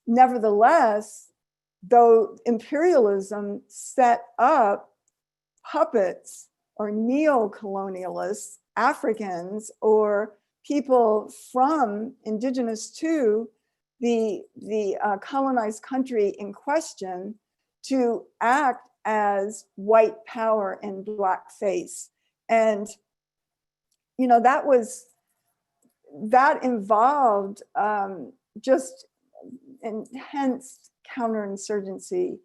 [SPEAKER 2] Nevertheless, though imperialism set up puppets or neo-colonialists, Africans or people from indigenous to the colonized country in question to act as white power in blackface. And, you know, that involved just intense counterinsurgency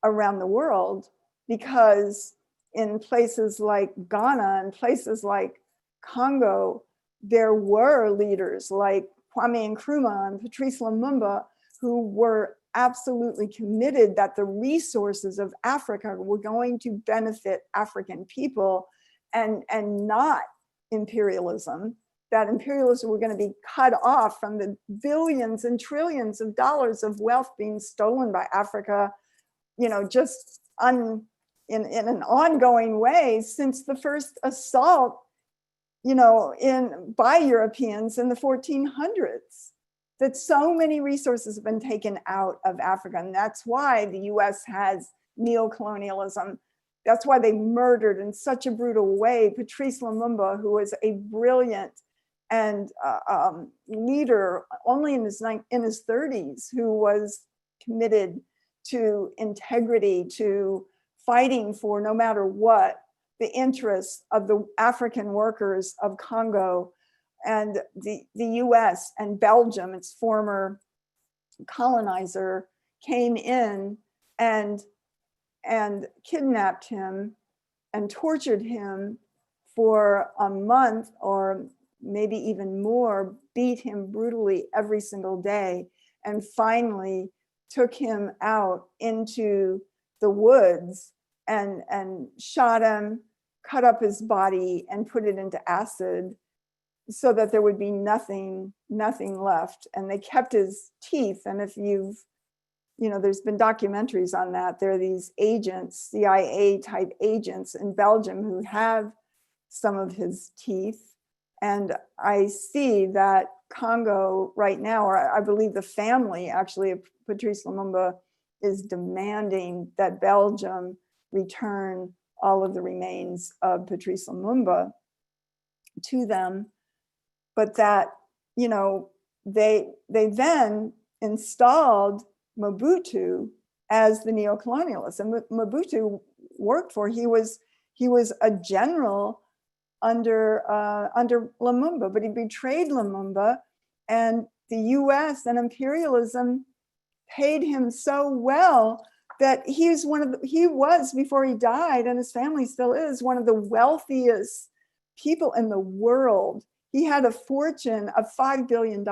[SPEAKER 2] around the world, because in places like Ghana and places like Congo, there were leaders like Kwame Nkrumah and Patrice Lumumba who were absolutely committed that the resources of Africa were going to benefit African people and not imperialism, that imperialism were going to be cut off from the billions and trillions of dollars of wealth being stolen by Africa, you know, just in an ongoing way since the first assault, you know, by Europeans in the 1400s. That so many resources have been taken out of Africa. And that's why the US has neo-colonialism. That's why they murdered in such a brutal way Patrice Lumumba, who was a brilliant and leader only in his 30s, who was committed to integrity, to fighting for, no matter what, the interests of the African workers of Congo. And the US and Belgium, its former colonizer, came in and kidnapped him and tortured him for a month, or maybe even more, beat him brutally every single day, and finally took him out into the woods and shot him, cut up his body, and put it into acid, so that there would be nothing left. And they kept his teeth. And if you know, there's been documentaries on that. There are these agents, CIA type agents in Belgium, who have some of his teeth. And I see that Congo right now, or I believe the family actually of Patrice Lumumba, is demanding that Belgium return all of the remains of Patrice Lumumba to them. But that, you know, they then installed Mobutu as the neo-colonialist. And Mobutu worked for, he was a general under Lumumba, but he betrayed Lumumba, and the US and imperialism paid him so well that he was, before he died, and his family still is, one of the wealthiest people in the world. He had a fortune of $5 billion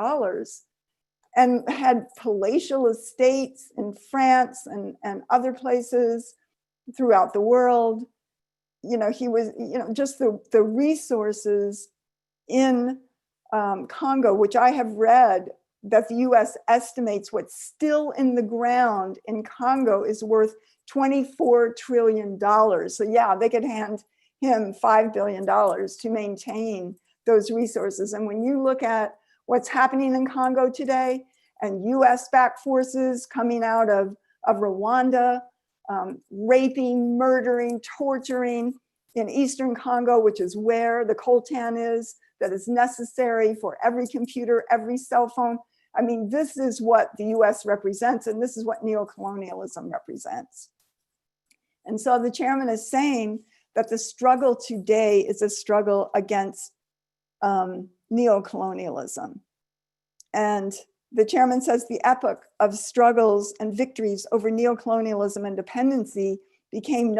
[SPEAKER 2] and had palatial estates in France and other places throughout the world. You know, he was, you know, just the resources in Congo, which I have read that the US estimates what's still in the ground in Congo is worth $24 trillion. So yeah, they could hand him $5 billion to maintain those resources. And when you look at what's happening in Congo today, and US-backed forces coming out of Rwanda, raping, murdering, torturing in Eastern Congo, which is where the coltan is, that is necessary for every computer, every cell phone. I mean, this is what the US represents, and this is what neocolonialism represents. And so the chairman is saying that the struggle today is a struggle against neocolonialism. And the chairman says the epoch of struggles and victories over neocolonialism and dependency became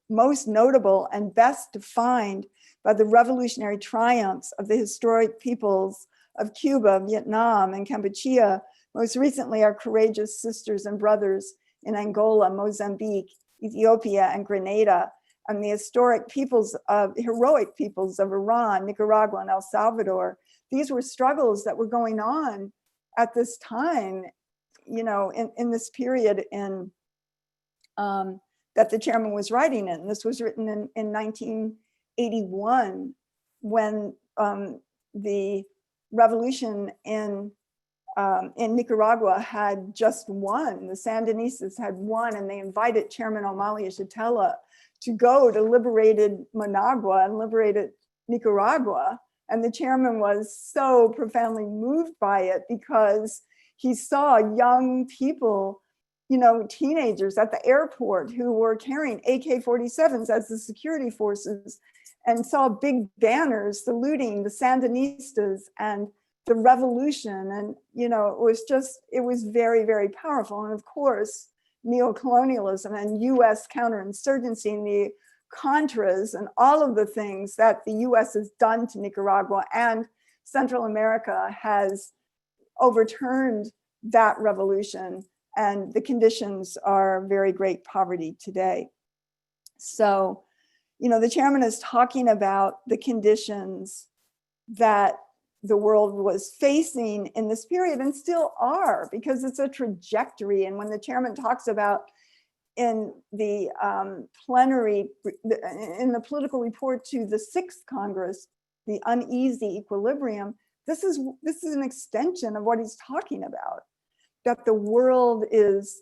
[SPEAKER 2] most notable and best defined by the revolutionary triumphs of the historic peoples of Cuba, Vietnam, and Cambodia. Most recently, our courageous sisters and brothers in Angola, Mozambique, Ethiopia, and Grenada, and the heroic peoples of Iran, Nicaragua, and El Salvador. These were struggles that were going on at this time, you know, in this period that the chairman was writing in. This was written in 1981 when the revolution in Nicaragua had just won. The Sandinistas had won, and they invited Chairman Omali Yeshitela to go to liberated Managua and liberated Nicaragua. And the chairman was so profoundly moved by it because he saw young people, you know, teenagers at the airport who were carrying AK-47s as the security forces, and saw big banners saluting the Sandinistas and the revolution. And, you know, it was very, very powerful. And of course, neocolonialism and US counterinsurgency and the Contras and all of the things that the US has done to Nicaragua and Central America has overturned that revolution, and the conditions are very great poverty today. So, you know, the chairman is talking about the conditions that the world was facing in this period and still are, because it's a trajectory. And when the chairman talks about in the plenary, in the political report to the 6th Congress, the Uneasy Equilibrium, this is an extension of what he's talking about, that the world is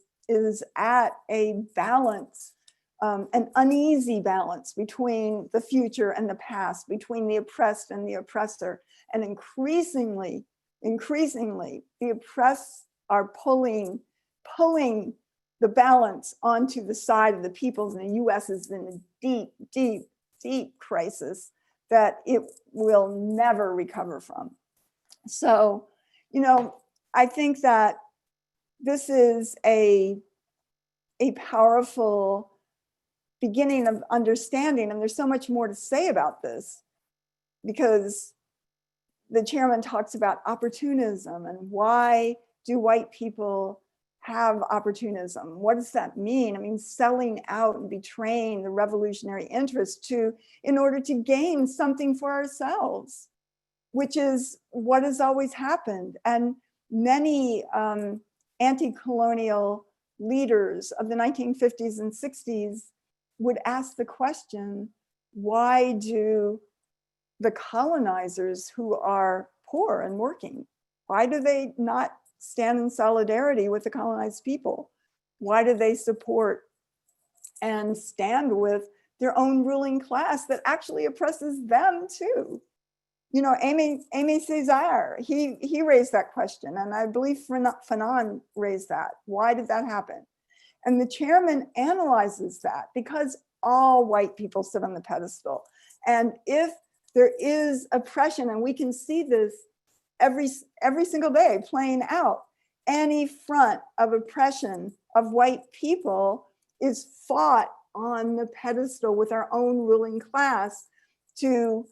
[SPEAKER 2] at a balance, an uneasy balance between the future and the past, between the oppressed and the oppressor. And increasingly, the oppressed are pulling the balance onto the side of the peoples, and the US is in a deep, deep, deep crisis that it will never recover from. So, you know, I think that this is a powerful beginning of understanding, and there's so much more to say about this, because the chairman talks about opportunism and why do white people have opportunism? What does that mean? I mean, selling out and betraying the revolutionary interest in order to gain something for ourselves, which is what has always happened. And many anti-colonial leaders of the 1950s and 60s would ask the question, why do the colonizers who are poor and working, why do they not stand in solidarity with the colonized people? Why do they support and stand with their own ruling class that actually oppresses them too? You know, Aimé Césaire, he raised that question, and I believe Fanon raised that. Why did that happen? And the chairman analyzes that because all white people sit on the pedestal. And if there is oppression, and we can see this every single day playing out, any front of oppression of white people is fought on the pedestal with our own ruling class to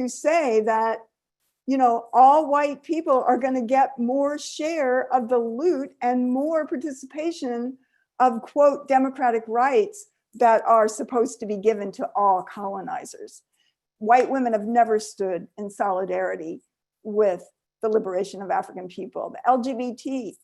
[SPEAKER 2] say that, you know, all white people are going to get more share of the loot and more participation of, quote, democratic rights that are supposed to be given to all colonizers. White women have never stood in solidarity with the liberation of African people. The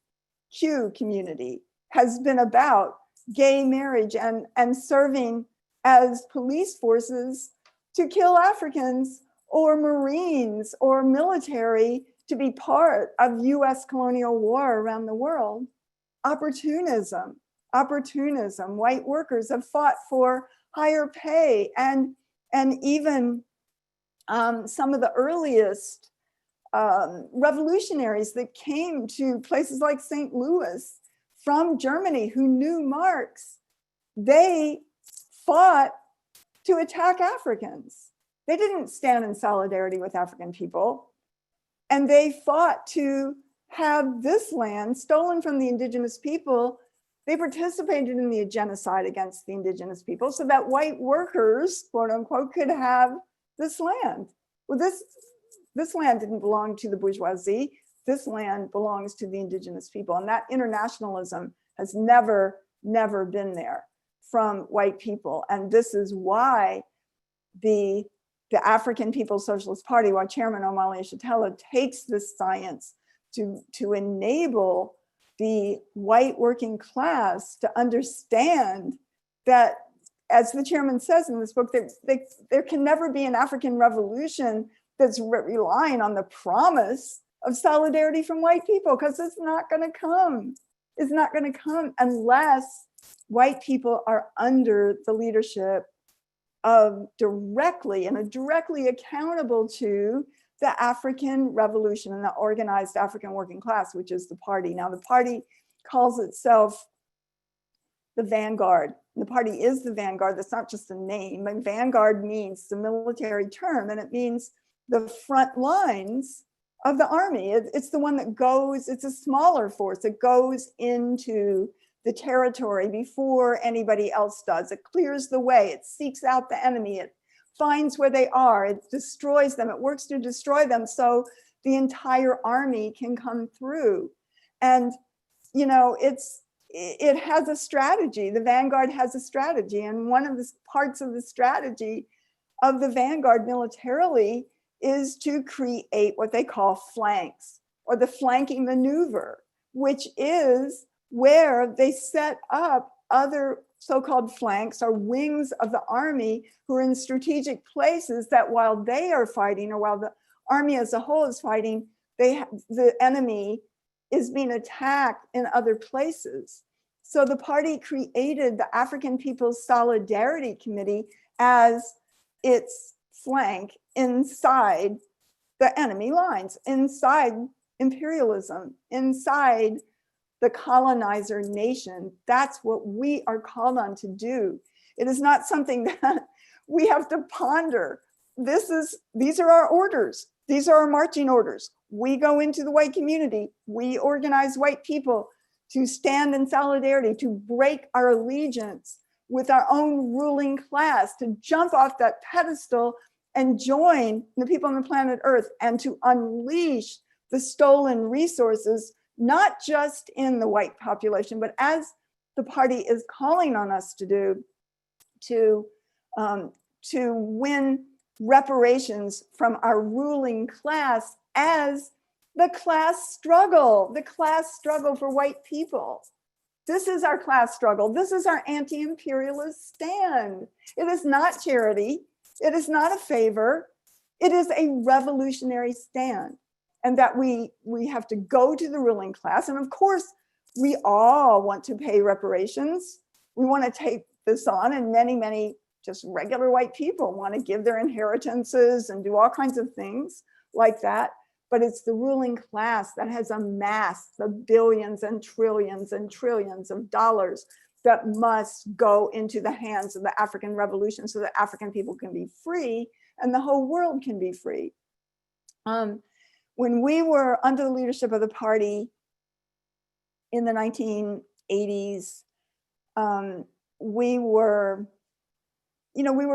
[SPEAKER 2] LGBTQ community has been about gay marriage and serving as police forces to kill Africans or Marines or military to be part of US colonial war around the world. Opportunism. White workers have fought for higher pay and even some of the earliest revolutionaries that came to places like St. Louis from Germany who knew Marx, they fought to attack Africans. They didn't stand in solidarity with African people, and they fought to have this land stolen from the indigenous people. They participated in the genocide against the indigenous people so that white workers, quote unquote, could have this land. Well, this land didn't belong to the bourgeoisie. This land belongs to the indigenous people. And that internationalism has never been there from white people. And this is why the African People's Socialist Party, why Chairman Omali Yeshitela takes this science to enable the white working class to understand that, as the chairman says in this book, there can never be an African revolution that's relying on the promise of solidarity from white people, because it's not going to come. It's not going to come unless white people are under the leadership of directly accountable to the African revolution and the organized African working class, which is the party. Now, the party calls itself the vanguard. The party is the vanguard. That's not just a name. But vanguard means the military term, and it means the front lines of the army. It's the one that goes, it's a smaller force. It goes into the territory before anybody else does. It clears the way. It seeks out the enemy. It finds where they are. It destroys them. It works to destroy them so the entire army can come through. And, you know, it has a strategy. The vanguard has a strategy. And one of the parts of the strategy of the vanguard militarily is to create what they call flanks, or the flanking maneuver, which is where they set up other so-called flanks or wings of the army who are in strategic places that while they are fighting, or while the army as a whole is fighting, the enemy is being attacked in other places. So the party created the African People's Solidarity Committee as its flank inside the enemy lines, inside imperialism, inside the colonizer nation. That's what we are called on to do. It is not something that we have to ponder. These are our orders. These are our marching orders. We go into the white community. We organize white people to stand in solidarity, to break our allegiance with our own ruling class, to jump off that pedestal and join the people on the planet Earth, and to unleash the stolen resources, not just in the white population, but as the party is calling on us to do, to win reparations from our ruling class as the class struggle for white people. This is our class struggle. This is our anti-imperialist stand. It is not charity. It is not a favor. It is a revolutionary stand. And that we have to go to the ruling class. And of course, we all want to pay reparations. We want to take this on, and many just regular white people want to give their inheritances and do all kinds of things like that. But it's the ruling class that has amassed the billions and trillions of dollars that must go into the hands of the African revolution so that African people can be free and the whole world can be free. When we were under the leadership of the party in the 1980s, we were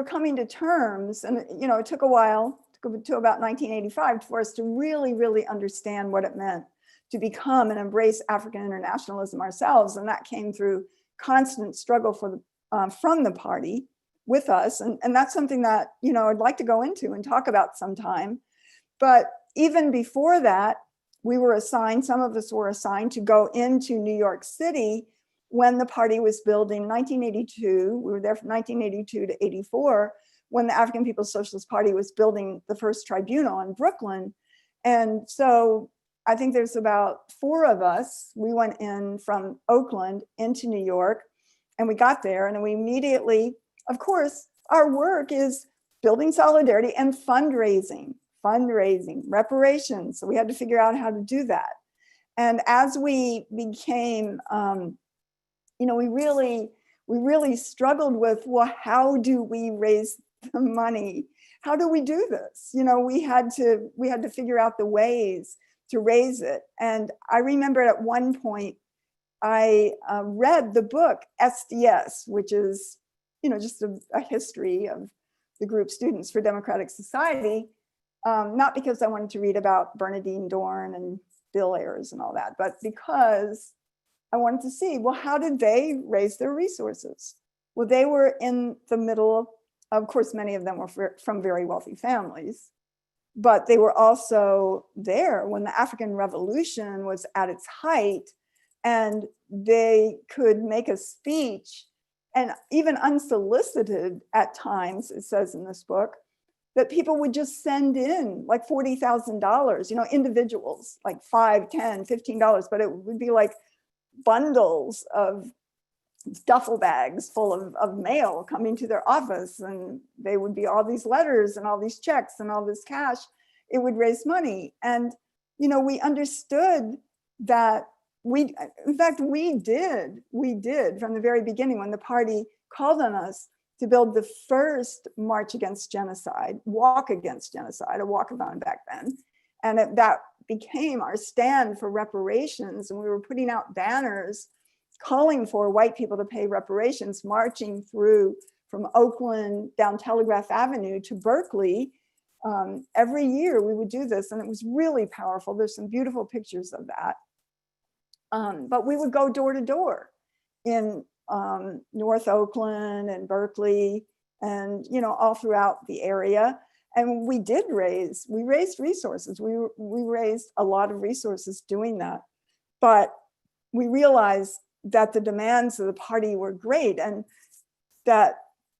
[SPEAKER 2] coming to terms, and it took a while, to about 1985 for us to really understand what it meant to become and embrace African internationalism ourselves. And that came through constant struggle from the party with us. And that's something that, I'd like to go into and talk about sometime. But even before that, we were assigned, some of us were assigned to go into New York City when the party was building 1982. We were there from 1982 to 84 when the African People's Socialist Party was building the first tribunal in Brooklyn. And so I think there's about 4 of us. We went in from Oakland into New York, and we got there, and we immediately, of course, our work is building solidarity and fundraising, reparations. So we had to figure out how to do that. And as we became, we really struggled with, well, how do we raise the money? How do we do this? We had to figure out the ways to raise it. And I remember at one point, I read the book SDS, which is, just a history of the group Students for Democratic Society, not because I wanted to read about Bernardine Dorn and Bill Ayers and all that, but because I wanted to see, well, how did they raise their resources? Well, they were in the middle of course, many of them were from very wealthy families, but they were also there when the African Revolution was at its height, and they could make a speech, and even unsolicited at times, it says in this book, that people would just send in like $40,000, individuals, like $5, $10, $15, but it would be like bundles of duffel bags full of mail coming to their office, and they would be all these letters and all these checks and all this cash. It would raise money. And, we understood that we did from the very beginning when the party called on us to build the first march against genocide, walk against genocide, a walkathon back then. And that became our stand for reparations. And we were putting out banners calling for white people to pay reparations, marching through from Oakland down Telegraph Avenue to Berkeley. Every year we would do this, and it was really powerful. There's some beautiful pictures of that. But we would go door to door in North Oakland and Berkeley and, all throughout the area. And we raised resources. We raised a lot of resources doing that. But we realized that the demands of the party were great and that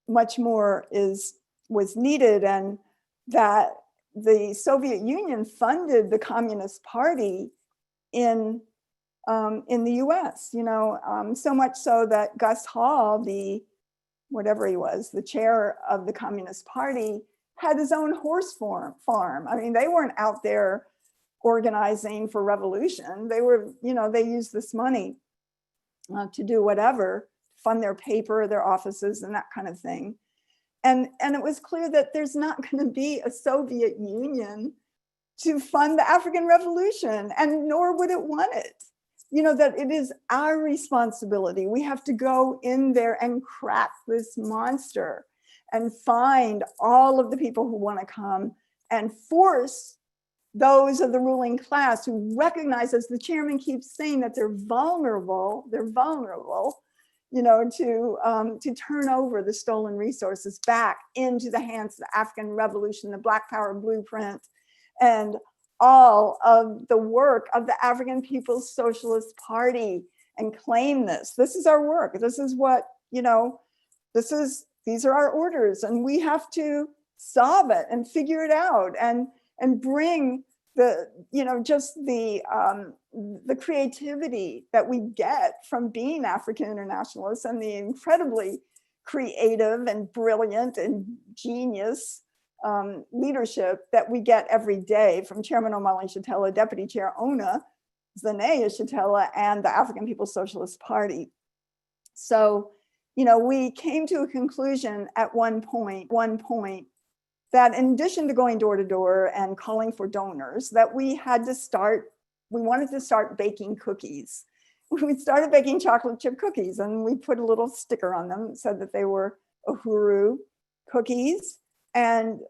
[SPEAKER 2] much more was needed, and that the Soviet Union funded the Communist Party in the US, so much so that Gus Hall, whatever he was, the chair of the Communist Party, had his own horse farm. I mean, they weren't out there organizing for revolution. They were, they used this money to do whatever, fund their paper, their offices, and that kind of thing. And it was clear that there's not going to be a Soviet Union to fund the African Revolution, and nor would it want it. That it is our responsibility. We have to go in there and crack this monster and find all of the people who want to come and force those of the ruling class who recognize, as the chairman keeps saying, that they're vulnerable, to turn over the stolen resources back into the hands of the African Revolution, the Black Power blueprint, and all of the work of the African People's Socialist Party, and claim this. This is our work. This is what, these are our orders, and we have to solve it and figure it out and bring the creativity that we get from being African internationalists, and the incredibly creative and brilliant and genius leadership that we get every day from Chairman Omali Yeshitela, Deputy Chair Ona Zane Yeshitela, and the African People's Socialist Party. So, we came to a conclusion at one point, that in addition to going door to door and calling for donors, that we wanted to start baking cookies. We started baking chocolate chip cookies, and we put a little sticker on them that said that they were Uhuru cookies. And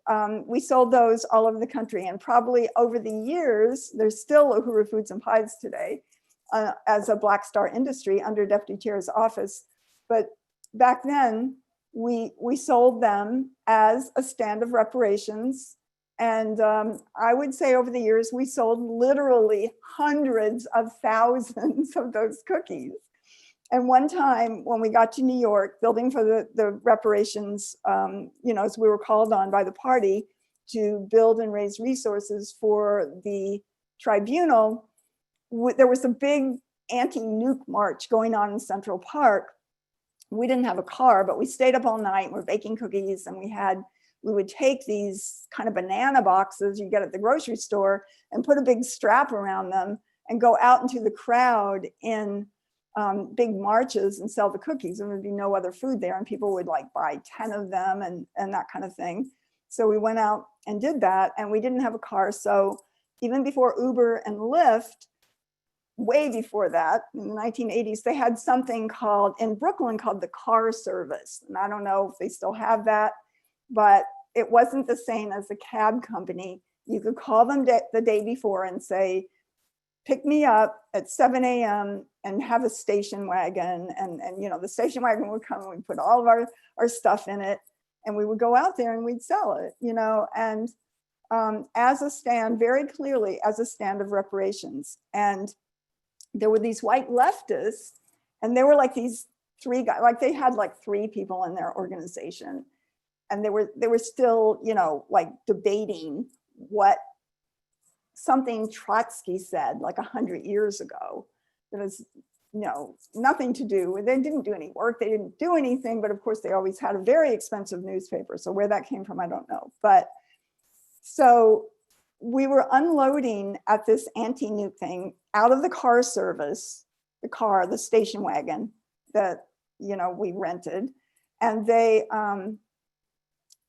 [SPEAKER 2] we sold those all over the country. And probably over the years, there's still Uhuru Foods and Pies today as a Black Star industry under Deputy Chair's office. But back then, we sold them as a stand of reparations And I would say over the years, we sold literally hundreds of thousands of those cookies. And one time when we got to New York, building for the reparations, as we were called on by the party to build and raise resources for the tribunal, there was a big anti-nuke march going on in Central Park. We didn't have a car, but we stayed up all night. We're baking cookies, and we would take these kind of banana boxes you get at the grocery store and put a big strap around them and go out into the crowd in big marches and sell the cookies. And there'd be no other food there, and people would like buy 10 of them and that kind of thing. So we went out and did that, and we didn't have a car. So even before Uber and Lyft, way before that, in the 1980s, they had something in Brooklyn called the car service. And I don't know if they still have that, but it wasn't the same as a cab company. You could call them the day before and say, pick me up at 7 a.m. and have a station wagon. And the station wagon would come and we'd put all of our stuff in it, and we would go out there and we'd sell it, and as a stand, very clearly as a stand of reparations. And there were these white leftists, and they were like these three guys, like they had like three people in their organization. And they were still, like debating what something Trotsky said like 100 years ago. There was, nothing to do. They didn't do any work. They didn't do anything. But of course, they always had a very expensive newspaper. So where that came from, I don't know. But so we were unloading at this anti-nuke thing out of the car service, the station wagon that, we rented. And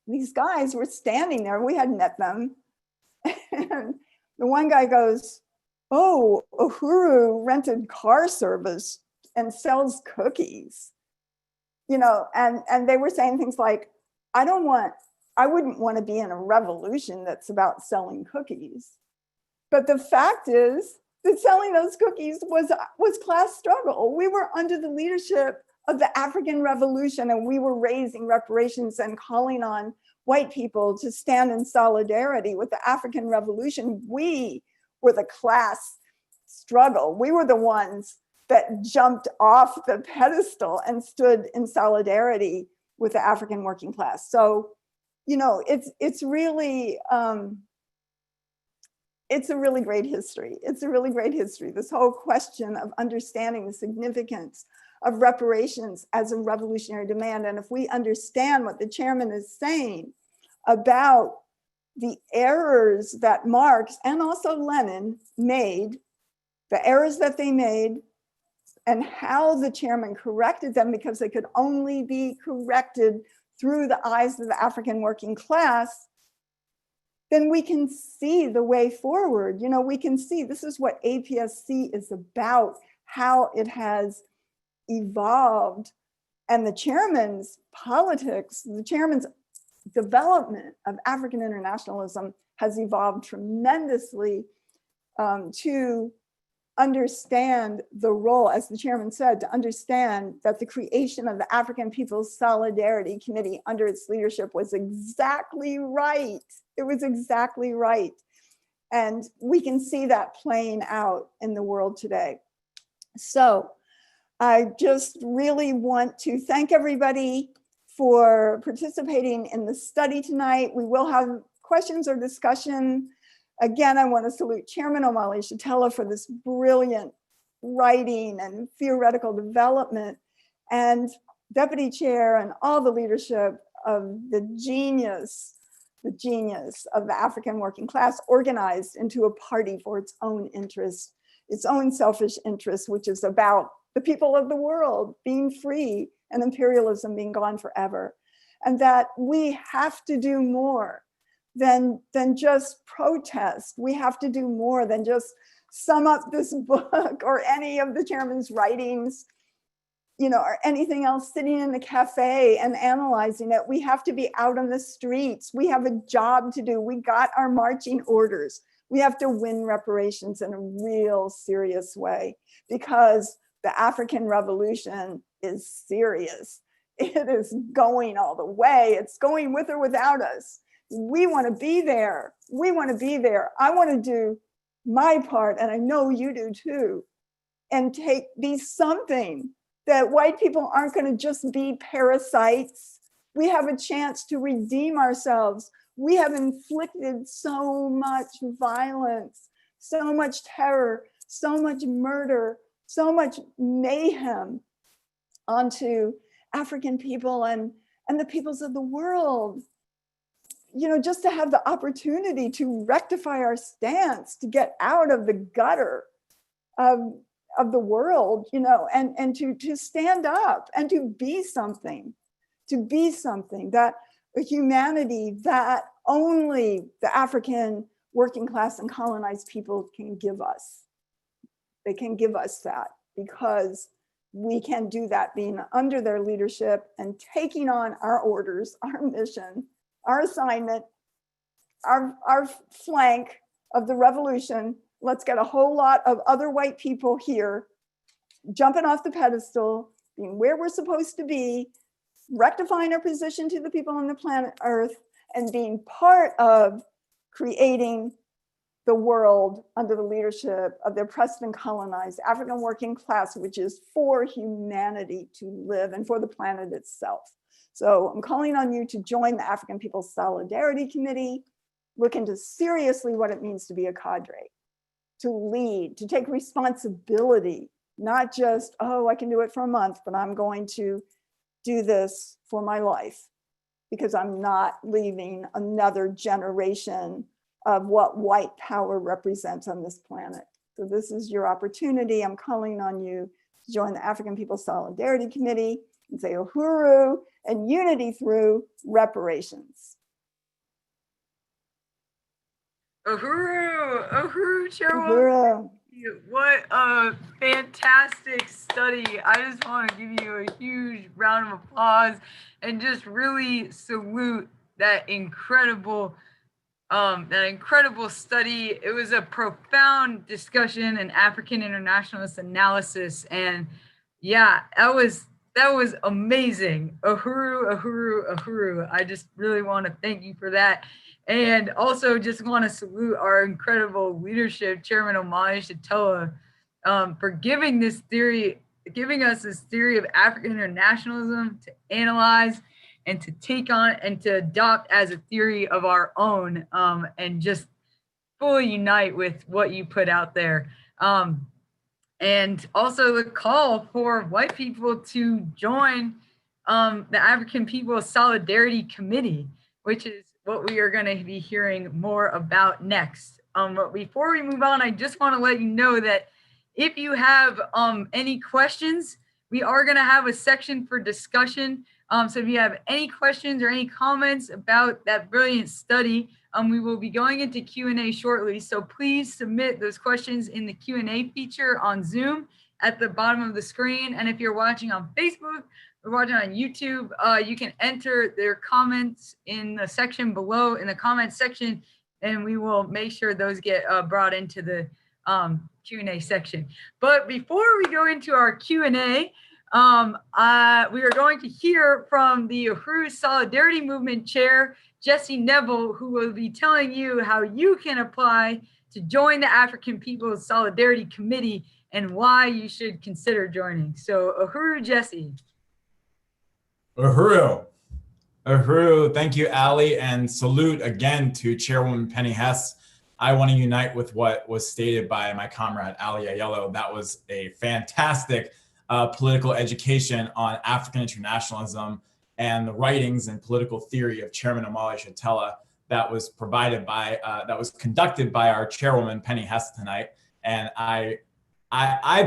[SPEAKER 2] these guys were standing there. We had met them. And the one guy goes, "Oh, Uhuru rented car service and sells cookies." And they were saying things like, I wouldn't want to be in a revolution that's about selling cookies. But the fact is that selling those cookies was class struggle. We were under the leadership of the African Revolution, and we were raising reparations and calling on white people to stand in solidarity with the African Revolution. We were the class struggle. We were the ones that jumped off the pedestal and stood in solidarity with the African working class. So, it's really, it's a really great history. It's a really great history. This whole question of understanding the significance of reparations as a revolutionary demand. And if we understand what the chairman is saying about the errors that Marx and also Lenin made, the errors that they made, and how the chairman corrected them, because they could only be corrected through the eyes of the African working class, then we can see the way forward. We can see this is what APSC is about, how it has evolved, and the chairman's politics, the chairman's development of African internationalism has evolved tremendously to understand the role, as the chairman said, to understand that the creation of the African People's Solidarity Committee under its leadership was exactly right. It was exactly right. And we can see that playing out in the world today. So I just really want to thank everybody for participating in the study tonight. We will have questions or discussion. Again, I want to salute Chairman Omali Yeshitela for this brilliant writing and theoretical development, and Deputy Chair and all the leadership of the genius of the African working class, organized into a party for its own interest, its own selfish interest, which is about the people of the world being free and imperialism being gone forever. And that we have to do more than just protest. We have to do more than just sum up this book or any of the chairman's writings, or anything else, sitting in the cafe and analyzing it. We have to be out on the streets. We have a job to do. We got our marching orders. We have to win reparations in a real serious way, because the African Revolution is serious. It is going all the way. It's going with or without us. We want to be there. We want to be there. I want to do my part, and I know you do too, and be something that white people aren't going to just be parasites. We have a chance to redeem ourselves. We have inflicted so much violence, so much terror, so much murder, so much mayhem onto African people and the peoples of the world. You know, just to have the opportunity to rectify our stance, to get out of the gutter of the world, you know, and to stand up and to be something, that a humanity that only the African working class and colonized people can give us. They can give us that because we can do that being under their leadership and taking on our orders, our mission, our assignment, our flank of the revolution. Let's get a whole lot of other white people here, jumping off the pedestal, being where we're supposed to be, rectifying our position to the people on the planet Earth, and being part of creating the world under the leadership of the oppressed and colonized African working class, which is for humanity to live and for the planet itself. So I'm calling on you to join the African People's Solidarity Committee, look into seriously what it means to be a cadre, to lead, to take responsibility, not just, oh, I can do it for a month, but I'm going to do this for my life because I'm not leaving another generation of what white power represents on this planet. So this is your opportunity. I'm calling on you to join the African People's Solidarity Committee and say uhuru and unity through reparations.
[SPEAKER 1] Uhuru, uhuru, Chairman.
[SPEAKER 2] Uhuru.
[SPEAKER 1] What a fantastic study. I just want to give you a huge round of applause and just really salute that incredible study. It was a profound discussion and African internationalist analysis. And yeah, that was amazing. Uhuru, uhuru, uhuru. I just really want to thank you for that. And also just want to salute our incredible leadership, Chairman Omali Yeshitela, for giving us this theory of African internationalism to analyze and to take on and to adopt as a theory of our own, and just fully unite with what you put out there. And also the call for white people to join the African People's Solidarity Committee, which is what we are going to be hearing more about next. But before we move on, I just want to let you know that if you have any questions, we are going to have a section for discussion. So if you have any questions or any comments about that brilliant study, we will be going into Q&A shortly. So please submit those questions in the Q&A feature on Zoom at the bottom of the screen. And if you're watching on Facebook or watching on YouTube, you can enter their comments in the section below in the comments section, and we will make sure those get brought into the Q&A section. But before we go into our Q&A, we are going to hear from the Uhuru Solidarity Movement Chair, Jesse Neville, who will be telling you how you can apply to join the African People's Solidarity Committee and why you should consider joining. So Uhuru, Jesse.
[SPEAKER 3] Uhuru. Uhuru, thank you, Ali, and salute again to Chairwoman Penny Hess. I want to unite with what was stated by my comrade, Ali Ayello. That was a fantastic political education on African internationalism and the writings and political theory of Chairman Omali Yeshitela that was provided by, that was conducted by our chairwoman, Penny Hess, tonight. And I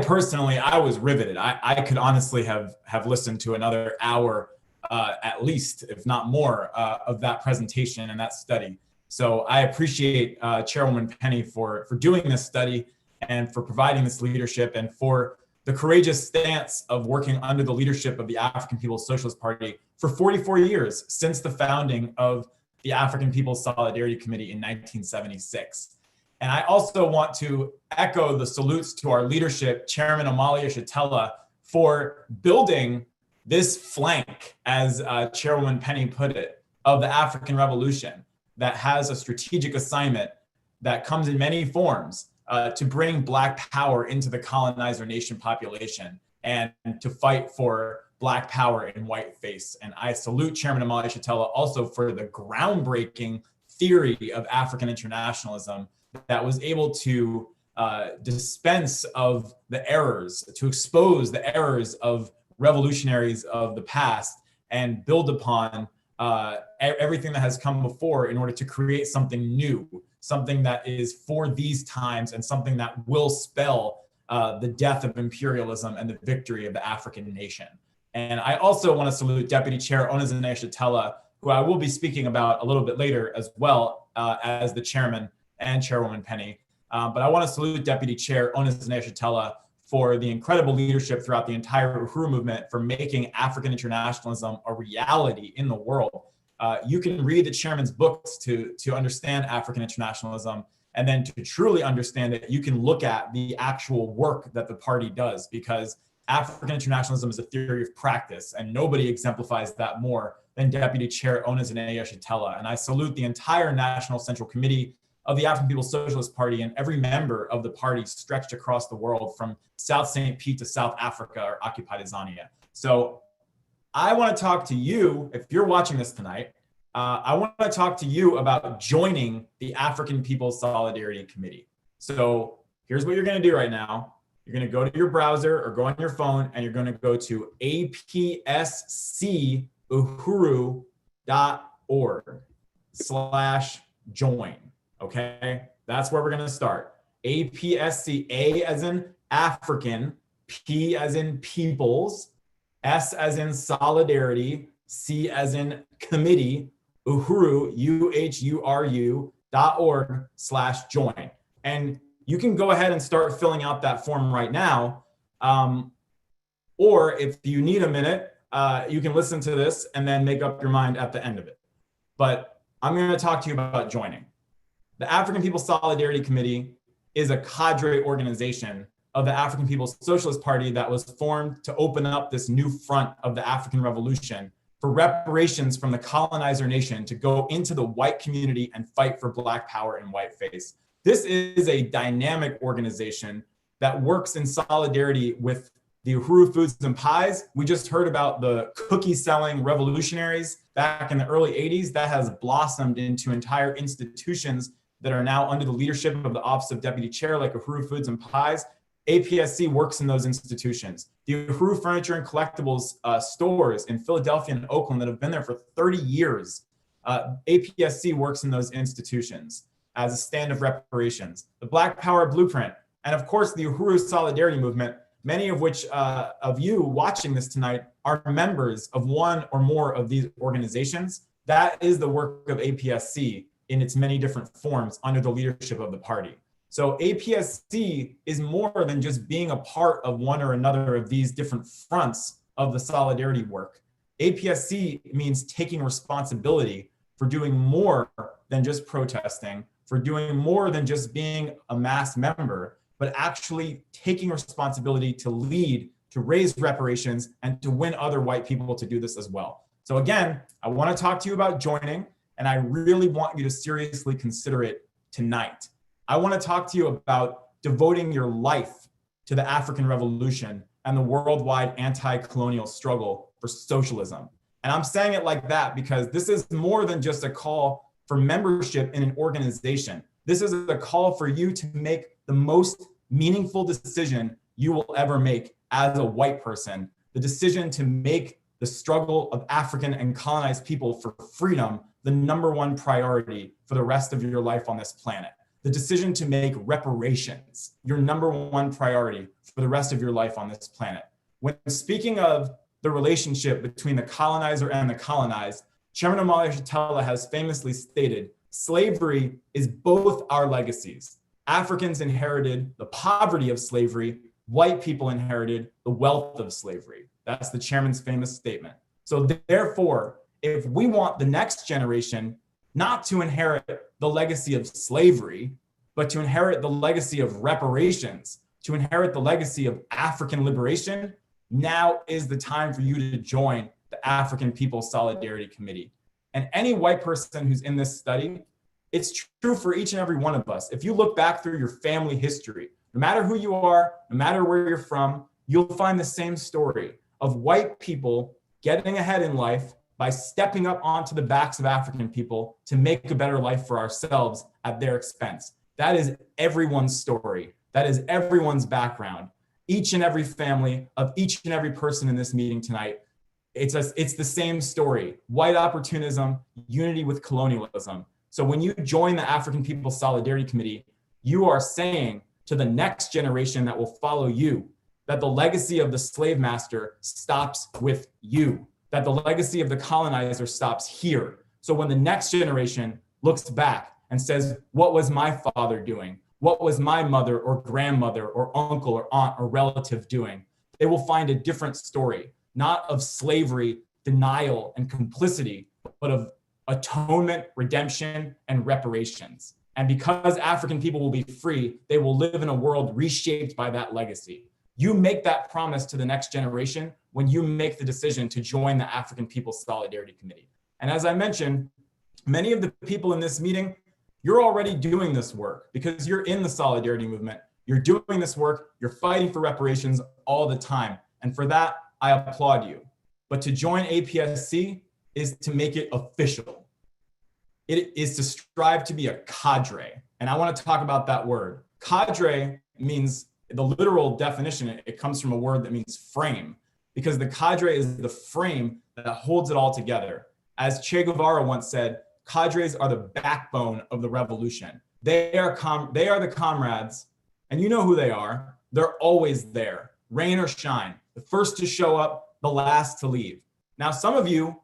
[SPEAKER 3] personally, I was riveted. I could honestly have listened to another hour at least, if not more, of that presentation and that study. So I appreciate Chairwoman Penny for doing this study and for providing this leadership and for the courageous stance of working under the leadership of the African People's Socialist Party for 44 years since the founding of the African People's Solidarity Committee in 1976. And I also want to echo the salutes to our leadership, Chairman Omali Yeshitela, for building this flank, as Chairwoman Penny put it, of the African Revolution. that has a strategic assignment that comes in many forms to bring Black power into the colonizer nation population and to fight for Black power in whiteface. And I salute Chairman Omali Yeshitela also for the groundbreaking theory of African internationalism that was able to dispense of the errors, to expose the errors of revolutionaries of the past and build upon everything that has come before in order to create something new, something that is for these times and something that will spell the death of imperialism and the victory of the African nation. And I also want to salute Deputy Chair Uneasy Equilibrium, who I will be speaking about a little bit later as well as the chairman and Chairwoman Penny. But I want to salute Deputy Chair Uneasy Equilibrium for the incredible leadership throughout the entire Uhuru movement for making African internationalism a reality in the world. You can read the chairman's books to understand African internationalism, and then to truly understand it, you can look at the actual work that the party does, because African internationalism is a theory of practice, and nobody exemplifies that more than Deputy Chair Uneasy Equilibrium. And I salute the entire National Central Committee of the African People's Socialist Party and every member of the party stretched across the world from South St. Pete to South Africa or occupied Azania. So I want to talk to you, if you're watching this tonight, I want to talk to you about joining the African People's Solidarity Committee. So here's what you're going to do right now. You're going to go to your browser or go on your phone, and you're going to go to apscuhuru.org/join. Okay, that's where we're going to start. APSC, A as in African, P as in peoples, S as in solidarity, C as in committee, Uhuru, UHURU.org/join. And you can go ahead and start filling out that form right now. Or if you need a minute, you can listen to this and then make up your mind at the end of it. But I'm going to talk to you about joining. The African People's Solidarity Committee is a cadre organization of the African People's Socialist Party that was formed to open up this new front of the African Revolution for reparations from the colonizer nation to go into the white community and fight for Black power and whiteface. This is a dynamic organization that works in solidarity with the Uhuru Foods and Pies. We just heard about the cookie-selling revolutionaries back in the early 80s. That has blossomed into entire institutions that are now under the leadership of the Office of Deputy Chair, like Uhuru Foods and Pies. APSC works in those institutions. The Uhuru Furniture and Collectibles stores in Philadelphia and Oakland that have been there for 30 years, APSC works in those institutions as a stand of reparations. The Black Power Blueprint, and of course the Uhuru Solidarity Movement, many of which of you watching this tonight are members of one or more of these organizations. That is the work of APSC in its many different forms under the leadership of the party. So APSC is more than just being a part of one or another of these different fronts of the solidarity work. APSC means taking responsibility for doing more than just protesting, for doing more than just being a mass member, but actually taking responsibility to lead, to raise reparations, and to win other white people to do this as well. So again, I want to talk to you about joining, and I really want you to seriously consider it tonight. I want to talk to you about devoting your life to the African Revolution and the worldwide anti-colonial struggle for socialism. And I'm saying it like that because this is more than just a call for membership in an organization. This is a call for you to make the most meaningful decision you will ever make as a white person, the decision to make the struggle of African and colonized people for freedom the #1 priority for the rest of your life on this planet. The decision to make reparations your #1 priority for the rest of your life on this planet. When speaking of the relationship between the colonizer and the colonized, Chairman Omali Yeshitela has famously stated, slavery is both our legacies. Africans inherited the poverty of slavery, white people inherited the wealth of slavery. That's the chairman's famous statement. So therefore, if we want the next generation not to inherit the legacy of slavery, but to inherit the legacy of reparations, to inherit the legacy of African liberation, now is the time for you to join the African People's Solidarity Committee. And any white person who's in this study, it's true for each and every one of us. If you look back through your family history, no matter who you are, no matter where you're from, you'll find the same story of white people getting ahead in life by stepping up onto the backs of African people to make a better life for ourselves at their expense. That is everyone's story. That is everyone's background. Each and every family of each and every person in this meeting tonight, it's the same story. White opportunism, unity with colonialism. So when you join the African People's Solidarity Committee, you are saying to the next generation that will follow you that the legacy of the slave master stops with you, that the legacy of the colonizer stops here. So when the next generation looks back and says, what was my father doing? What was my mother or grandmother or uncle or aunt or relative doing? They will find a different story, not of slavery, denial, and complicity, but of atonement, redemption, and reparations. And because African people will be free, they will live in a world reshaped by that legacy. You make that promise to the next generation when you make the decision to join the African People's Solidarity Committee. And as I mentioned, many of the people in this meeting, you're already doing this work because you're in the solidarity movement. You're doing this work, you're fighting for reparations all the time. And for that, I applaud you. But to join APSC is to make it official. It is to strive to be a cadre. And I want to talk about that word. Cadre means, the literal definition, it comes from a word that means frame, because the cadre is the frame that holds it all together. As Che Guevara once said, cadres are the backbone of the revolution. They are the comrades, and you know who they are. They're always there, rain or shine, the first to show up, the last to leave. Now, some of you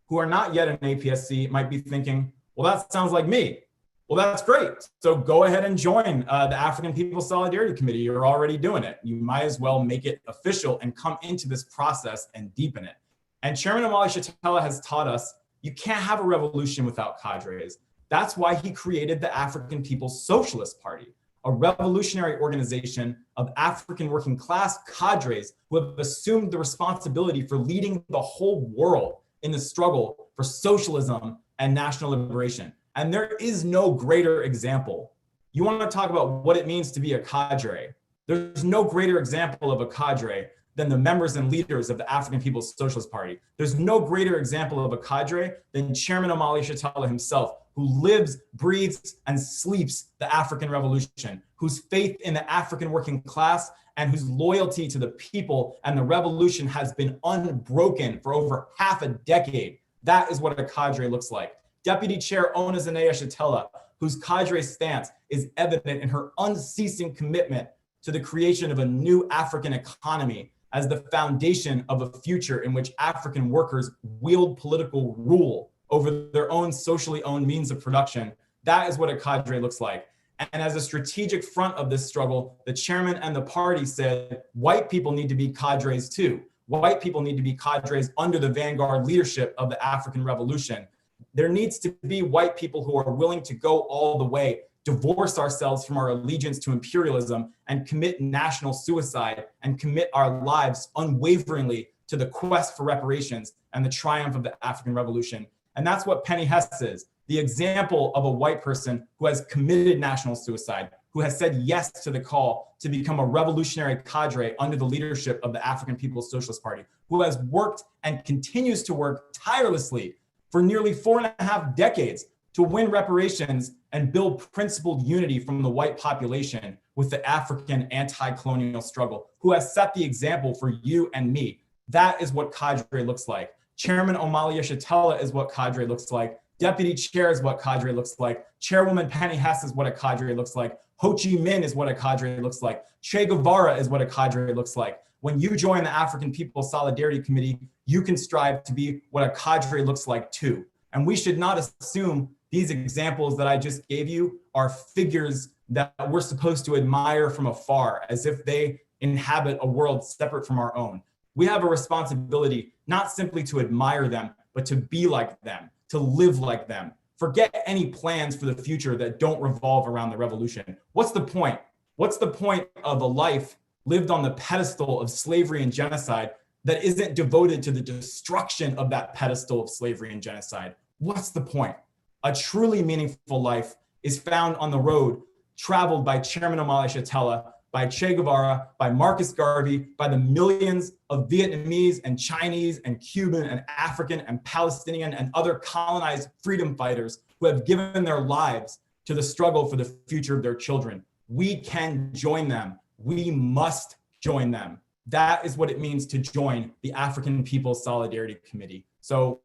[SPEAKER 3] who are not yet in APSC might be thinking, well, that sounds like me. Well, that's great. So go ahead and join the African People's Solidarity Committee. You're already doing it. You might as well make it official and come into this process and deepen it. And Chairman Omali Yeshitela has taught us you can't have a revolution without cadres. That's why he created the African People's Socialist Party, a revolutionary organization of African working class cadres who have assumed the responsibility for leading the whole world in the struggle for socialism and national liberation. And there is no greater example. You want to talk about what it means to be a cadre. There's no greater example of a cadre than the members and leaders of the African People's Socialist Party. There's no greater example of a cadre than Chairman Omali Yeshitela himself, who lives, breathes, and sleeps the African Revolution, whose faith in the African working class and whose loyalty to the people and the revolution has been unbroken for over half a decade. That is what a cadre looks like. Deputy Chair Uneasy Equilibrium, whose cadre stance is evident in her unceasing commitment to the creation of a new African economy as the foundation of a future in which African workers wield political rule over their own socially owned means of production. That is what a cadre looks like. And as a strategic front of this struggle, the chairman and the party said, white people need to be cadres too. White people need to be cadres under the vanguard leadership of the African Revolution. There needs to be white people who are willing to go all the way, divorce ourselves from our allegiance to imperialism, and commit national suicide and commit our lives unwaveringly to the quest for reparations and the triumph of the African Revolution. And that's what Penny Hess is, the example of a white person who has committed national suicide, who has said yes to the call to become a revolutionary cadre under the leadership of the African People's Socialist Party, who has worked and continues to work tirelessly for nearly 4.5 decades to win reparations and build principled unity from the white population with the African anti-colonial struggle, who has set the example for you and me. That is what cadre looks like. Chairman Omali Yeshitela is what cadre looks like. Deputy Chair is what cadre looks like. Chairwoman Penny Hess is what a cadre looks like. Ho Chi Minh is what a cadre looks like. Che Guevara is what a cadre looks like. When you join the African People's Solidarity Committee, you can strive to be what a cadre looks like too. And we should not assume these examples that I just gave you are figures that we're supposed to admire from afar, as if they inhabit a world separate from our own. We have a responsibility not simply to admire them, but to be like them, to live like them. Forget any plans for the future that don't revolve around the revolution. What's the point? What's the point of a life lived on the pedestal of slavery and genocide that isn't devoted to the destruction of that pedestal of slavery and genocide? What's the point? A truly meaningful life is found on the road, traveled by Chairman Omali Yeshitela, by Che Guevara, by Marcus Garvey, by the millions of Vietnamese and Chinese and Cuban and African and Palestinian and other colonized freedom fighters who have given their lives to the struggle for the future of their children. We can join them. We must join them. That is what it means to join the African People's Solidarity Committee. So,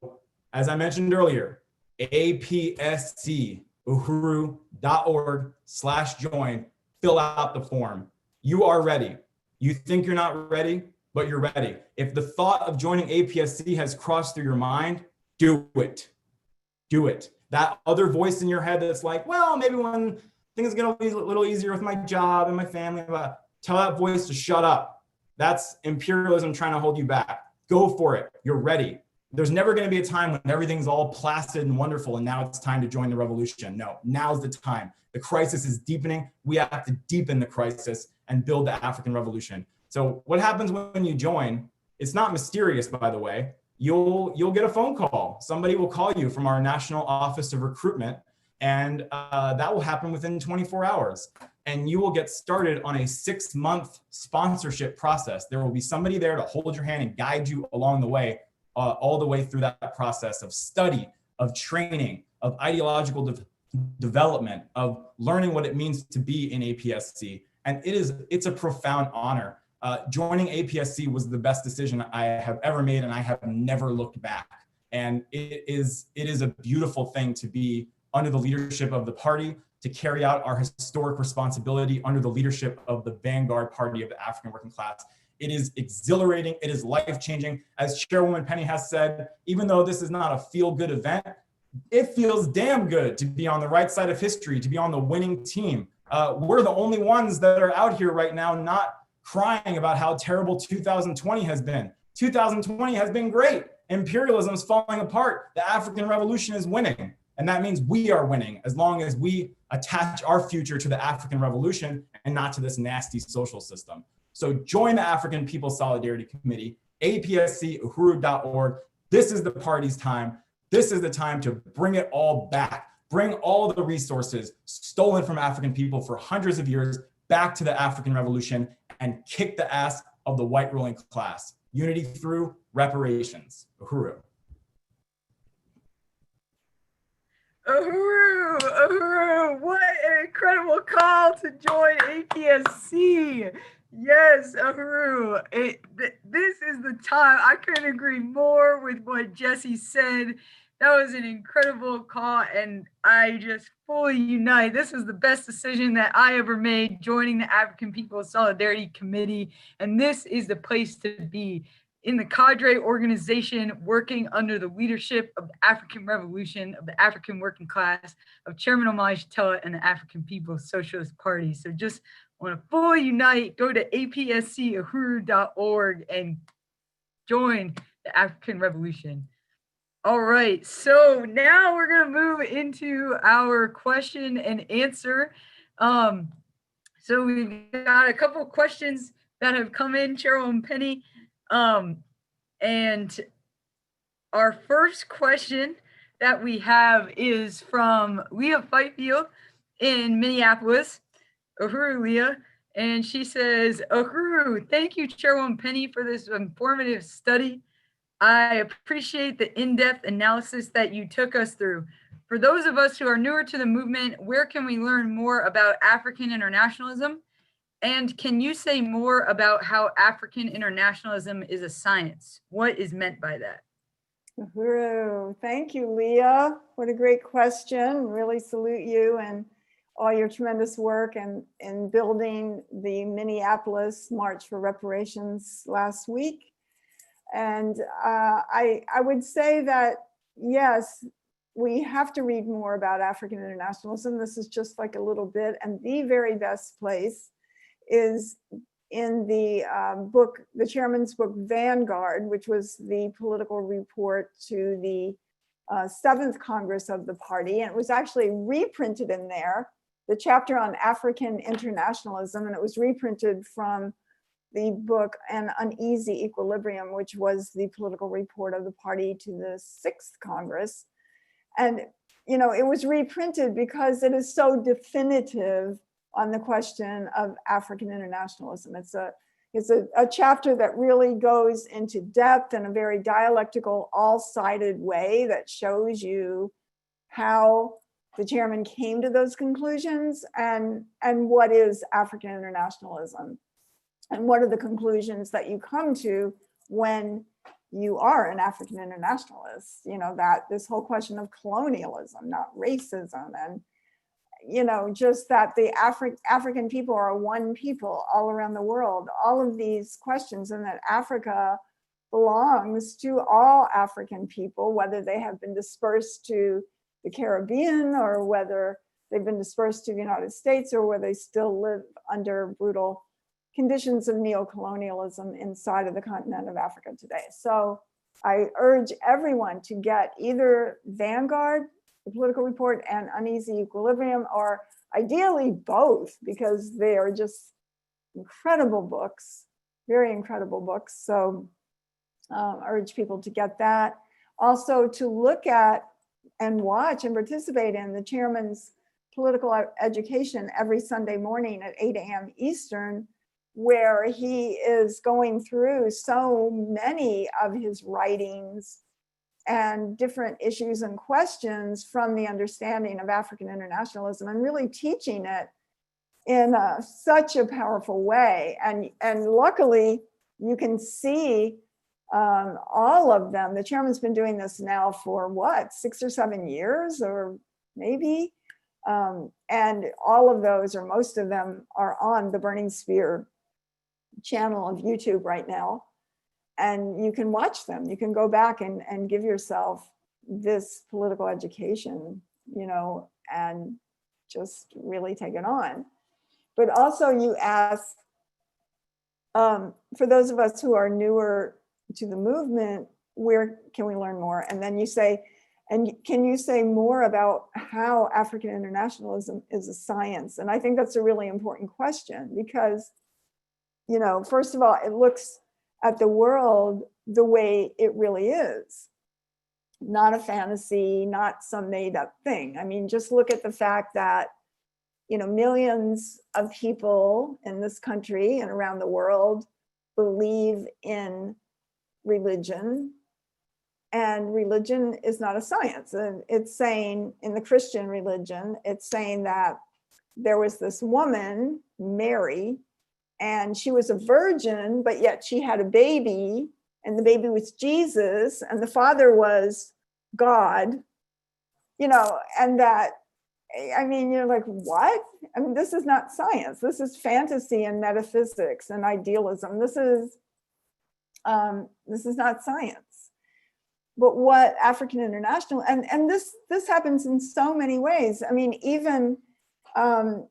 [SPEAKER 3] as I mentioned earlier, apscuhuru.org/join, fill out the form. You are ready. You think you're not ready, but you're ready. If the thought of joining APSC has crossed through your mind, do it. Do it. That other voice in your head that's like, well, maybe when things get a little easier with my job and my family, tell that voice to shut up. That's imperialism trying to hold you back. Go for it. You're ready. There's never going to be a time when everything's all placid and wonderful and now it's time to join the revolution. No, now's the time. The crisis is deepening. We have to deepen the crisis and build the African revolution. So what happens when you join? It's not mysterious, by the way. You'll get a phone call. Somebody will call you from our National Office of Recruitment, and that will happen within 24 hours. And you will get started on a 6-month sponsorship process. There will be somebody there to hold your hand and guide you along the way, all the way through that process of study, of training, of ideological development, of learning what it means to be in APSC. And it's a profound honor. Joining APSC was the best decision I have ever made, and I have never looked back. And it is a beautiful thing to be under the leadership of the party, to carry out our historic responsibility under the leadership of the vanguard party of the African working class. It is exhilarating. It is life-changing. As Chairwoman Penny Hess said, even though this is not a feel-good event, it feels damn good to be on the right side of history, to be on the winning team. We're the only ones that are out here right now not crying about how terrible 2020 has been. 2020 has been great. Imperialism is falling apart. The African revolution is winning. And that means we are winning as long as we attach our future to the African revolution and not to this nasty social system. So join the African People's Solidarity Committee, apscuhuru.org. This is the party's time. This is the time to bring it all back. Bring all of the resources stolen from African people for hundreds of years back to the African revolution and kick the ass of the white ruling class. Unity through reparations. Uhuru.
[SPEAKER 1] Uhuru, Uhuru, what an incredible call to join APSC. Yes, Uhuru, this is the time. I couldn't agree more with what Jesse said. That was an incredible call, and I just fully unite. This was the best decision that I ever made, joining the African People's Solidarity Committee, and this is the place to be, in the cadre organization, working under the leadership of the African Revolution, of the African working class, of Chairman Omali Yeshitela and the African People's Socialist Party. So just want to fully unite, go to apscuhuru.org and join the African Revolution. All right, so now we're going to move into our question and answer. So we've got a couple of questions that have come in, Cheryl and Penny. And our first question that we have is from Leah Fifield in Minneapolis. Uhuru, Leah. And she says, Uhuru, thank you, Chairwoman Penny, for this informative study. I appreciate the in-depth analysis that you took us through. For those of us who are newer to the movement, where can we learn more about African internationalism? And can you say more about how African internationalism is a science? What is meant by that?
[SPEAKER 2] Uhuru, thank you, Leah. What a great question. Really salute you and all your tremendous work in building the Minneapolis March for Reparations last week. And I would say that, yes, we have to read more about African internationalism. This is just like a little bit, and the very best place is in the book, the chairman's book, Vanguard, which was the political report to the 7th Congress of the party. And it was actually reprinted in there, the chapter on African internationalism, and it was reprinted from the book An Uneasy Equilibrium, which was the political report of the party to the 6th Congress. And, it was reprinted because it is so definitive on the question of African internationalism. It's a chapter that really goes into depth in a very dialectical, all-sided way that shows you how the chairman came to those conclusions and what is African internationalism and what are the conclusions that you come to when you are an African internationalist, that this whole question of colonialism, not racism, and just that the African people are one people all around the world, all of these questions, and that Africa belongs to all African people, whether they have been dispersed to the Caribbean or whether they've been dispersed to the United States or where they still live under brutal conditions of neocolonialism inside of the continent of Africa today. So I urge everyone to get either Vanguard, the Political Report, and Uneasy Equilibrium, or ideally both, because they are just incredible books, very incredible books. So I urge people to get that. Also to look at and watch and participate in the chairman's political education every Sunday morning at 8 a.m. Eastern, where he is going through so many of his writings and different issues and questions from the understanding of African internationalism and really teaching it in such a powerful way. And luckily, you can see all of them. The chairman's been doing this now for what, 6 or 7 years, or maybe? And all of those, or most of them, are on the Burning Spear channel of YouTube right now. And you can watch them. You can go back and give yourself this political education, and just really take it on. But also you ask, for those of us who are newer to the movement, where can we learn more? And then you say, and can you say more about how African internationalism is a science? And I think that's a really important question because, first of all, it looks at the world the way it really is, not a fantasy, not some made up thing. I mean, just look at the fact that, millions of people in this country and around the world believe in religion, and religion is not a science. And it's saying, in the Christian religion, it's saying that there was this woman, Mary, and she was a virgin, but yet she had a baby, and the baby was Jesus, and the father was God, and that, I mean, you're like, what? I mean, this is not science. This is fantasy and metaphysics and idealism. This is not science. But what African International, and this happens in so many ways. I mean, even the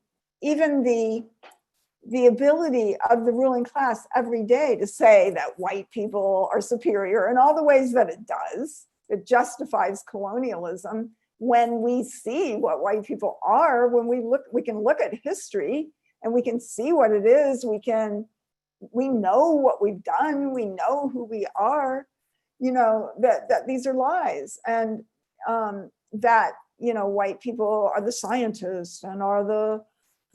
[SPEAKER 2] ability of the ruling class every day to say that white people are superior in all the ways that it does, it justifies colonialism. When we see what white people are, when we can look at history and we can see what it is. We know what we've done. We know who we are. That these are lies, and that white people are the scientists and are the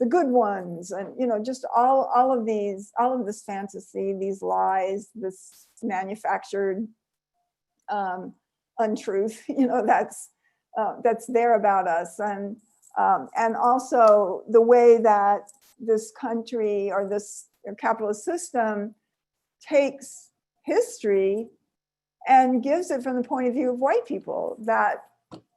[SPEAKER 2] good ones, and just all of this fantasy, these lies, this manufactured untruth, that's there about us, and also the way that this country or this capitalist system takes history and gives it from the point of view of white people, that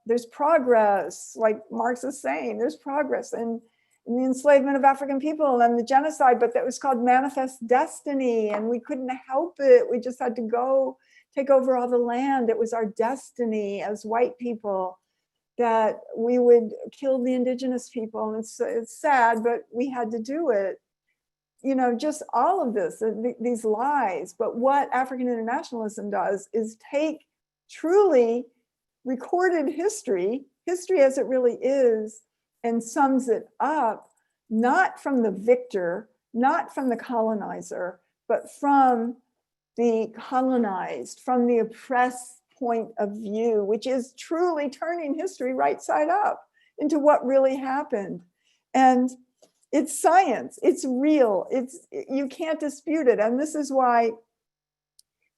[SPEAKER 2] there's progress, like Marx is saying, there's progress in the enslavement of African people and the genocide, but that was called manifest destiny, and we couldn't help it. We just had to go take over all the land. It was our destiny as white people that we would kill the indigenous people, and it's sad, but we had to do it. Just all of this, these lies. But what African internationalism does is take truly recorded history as it really is, and sums it up, not from the victor, not from the colonizer, but from the colonized, from the oppressed point of view, which is truly turning history right side up into what really happened. And it's science, it's real, you can't dispute it. And this is why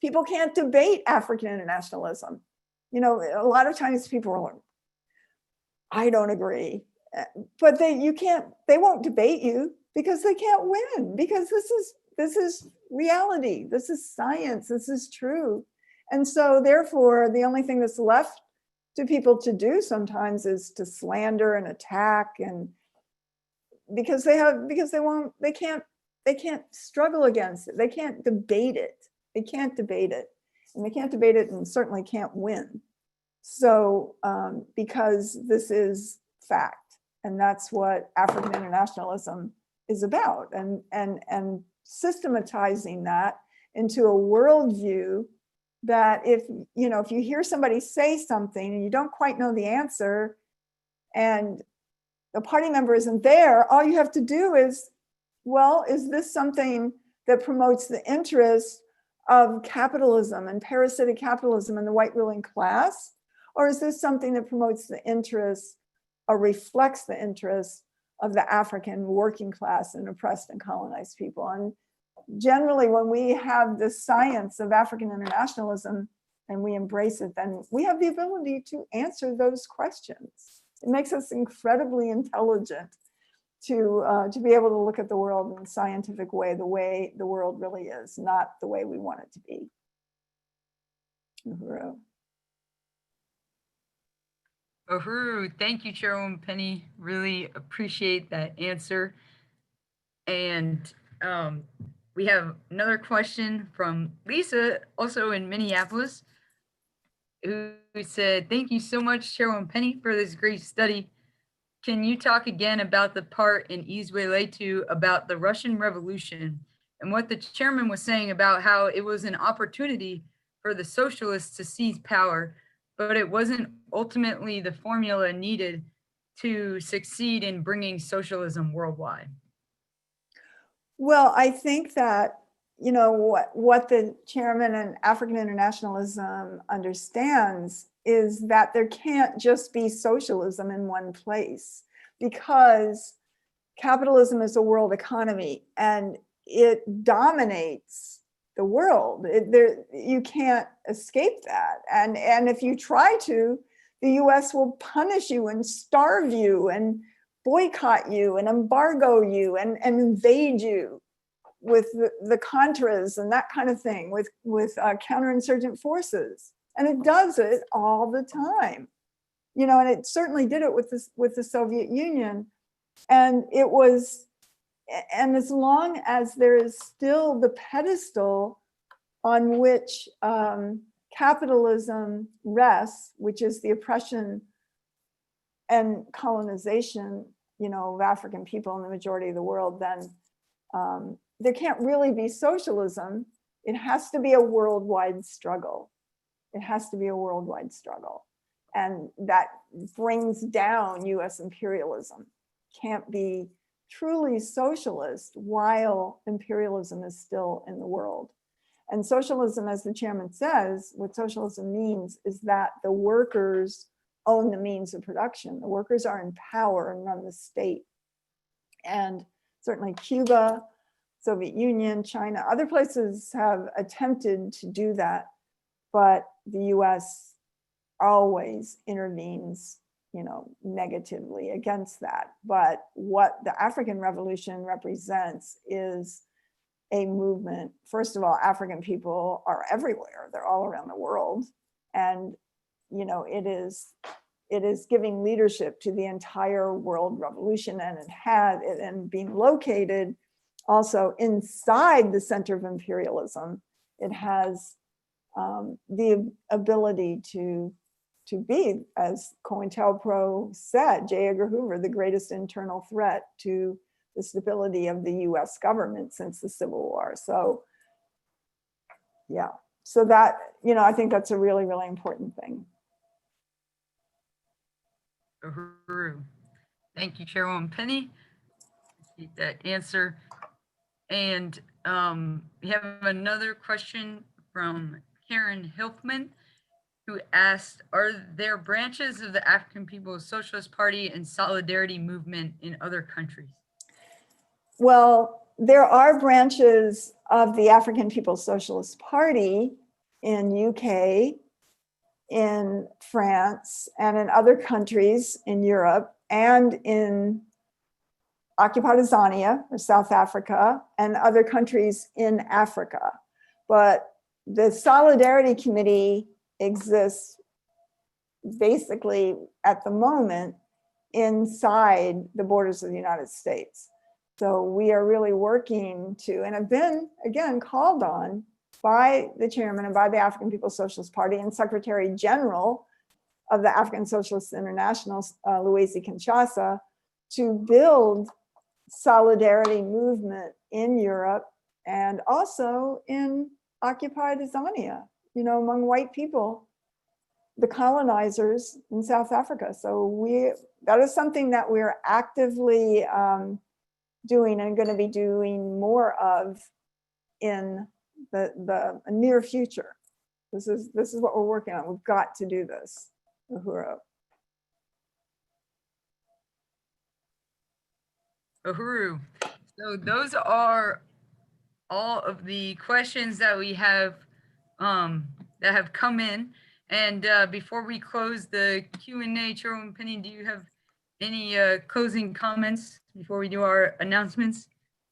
[SPEAKER 2] people can't debate African internationalism. You know, a lot of times people are like, I don't agree. But they won't debate you because they can't win, because this is reality, this is science, this is true. And so therefore, the only thing that's left to people to do sometimes is to slander and attack, and because they can't struggle against it, they can't debate it, and they can't debate it and certainly can't win. So because this is fact, and that's what African internationalism is about, and systematizing that into a worldview that if you hear somebody say something and you don't quite know the answer and the party member isn't there, all you have to do is, well, is this something that promotes the interests of capitalism and parasitic capitalism and the white ruling class? Or is this something that promotes the interests or reflects the interests of the African working class and oppressed and colonized people? And generally, when we have the science of African internationalism and we embrace it, then we have the ability to answer those questions. It makes us incredibly intelligent to be able to look at the world in a scientific way the world really is, not the way we want it to be. Uhuru.
[SPEAKER 1] Uhuru, thank you, Chairwoman Penny. Really appreciate that answer. And we have another question from Lisa, also in Minneapolis, who said, thank you so much, Chairwoman Penny, for this great study. Can you talk again about the part in Izwe about the Russian Revolution and what the chairman was saying about how it was an opportunity for the socialists to seize power, but it wasn't ultimately the formula needed to succeed in bringing socialism worldwide?
[SPEAKER 2] Well, I think that, what the chairman and African internationalism understands is that there can't just be socialism in one place, because capitalism is a world economy and it dominates the world. You can't escape that. And if you try to, the US will punish you and starve you and boycott you and embargo you and invade you with the Contras and that kind of thing, with counterinsurgent forces. And it does it all the time, and it certainly did it with the Soviet Union. And as long as there is still the pedestal on which capitalism rests, which is the oppression and colonization, of African people in the majority of the world, then there can't really be socialism. It has to be a worldwide struggle. It has to be a worldwide struggle. And that brings down US imperialism. Can't be truly socialist while imperialism is still in the world. And socialism, as the chairman says, what socialism means is that the workers own the means of production. The workers are in power and run the state. And certainly Cuba, Soviet Union, China, other places have attempted to do that, but the US always intervenes, negatively against that. But what the African Revolution represents is a movement. First of all, African people are everywhere. They're all around the world. And, it is giving leadership to the entire world revolution, and being located also inside the center of imperialism. It has the ability to be, as COINTELPRO said, J. Edgar Hoover, the greatest internal threat to the stability of the US government since the Civil War. So, yeah, so that, I think that's a really, really important thing.
[SPEAKER 1] Uhuru. Thank you, Chairwoman Penny. Appreciate that answer. And we have another question from Karen Hilfman, who asked, are there branches of the African People's Socialist Party and Solidarity movement in other countries?
[SPEAKER 2] Well, there are branches of the African People's Socialist Party in UK, in France, and in other countries in Europe, and in occupied Tanzania or South Africa, and other countries in Africa. But the Solidarity Committee exists basically at the moment inside the borders of the United States. So we are really working to, and have been, again, called on by the chairman and by the African People's Socialist Party and Secretary General of the African Socialist International, Uneasy Kinshasa, to build solidarity movement in Europe and also in occupied Tanzania, you know, among white people, the colonizers in South Africa. So that is something that we're actively doing and going to be doing more of in the near future. This is what we're working on. We've got to do this. Uhuru.
[SPEAKER 1] Uhuru. So those are all of the questions that we have that have come in. And before we close the Q&A, Chairwoman Penny, do you have any closing comments before we do our announcements?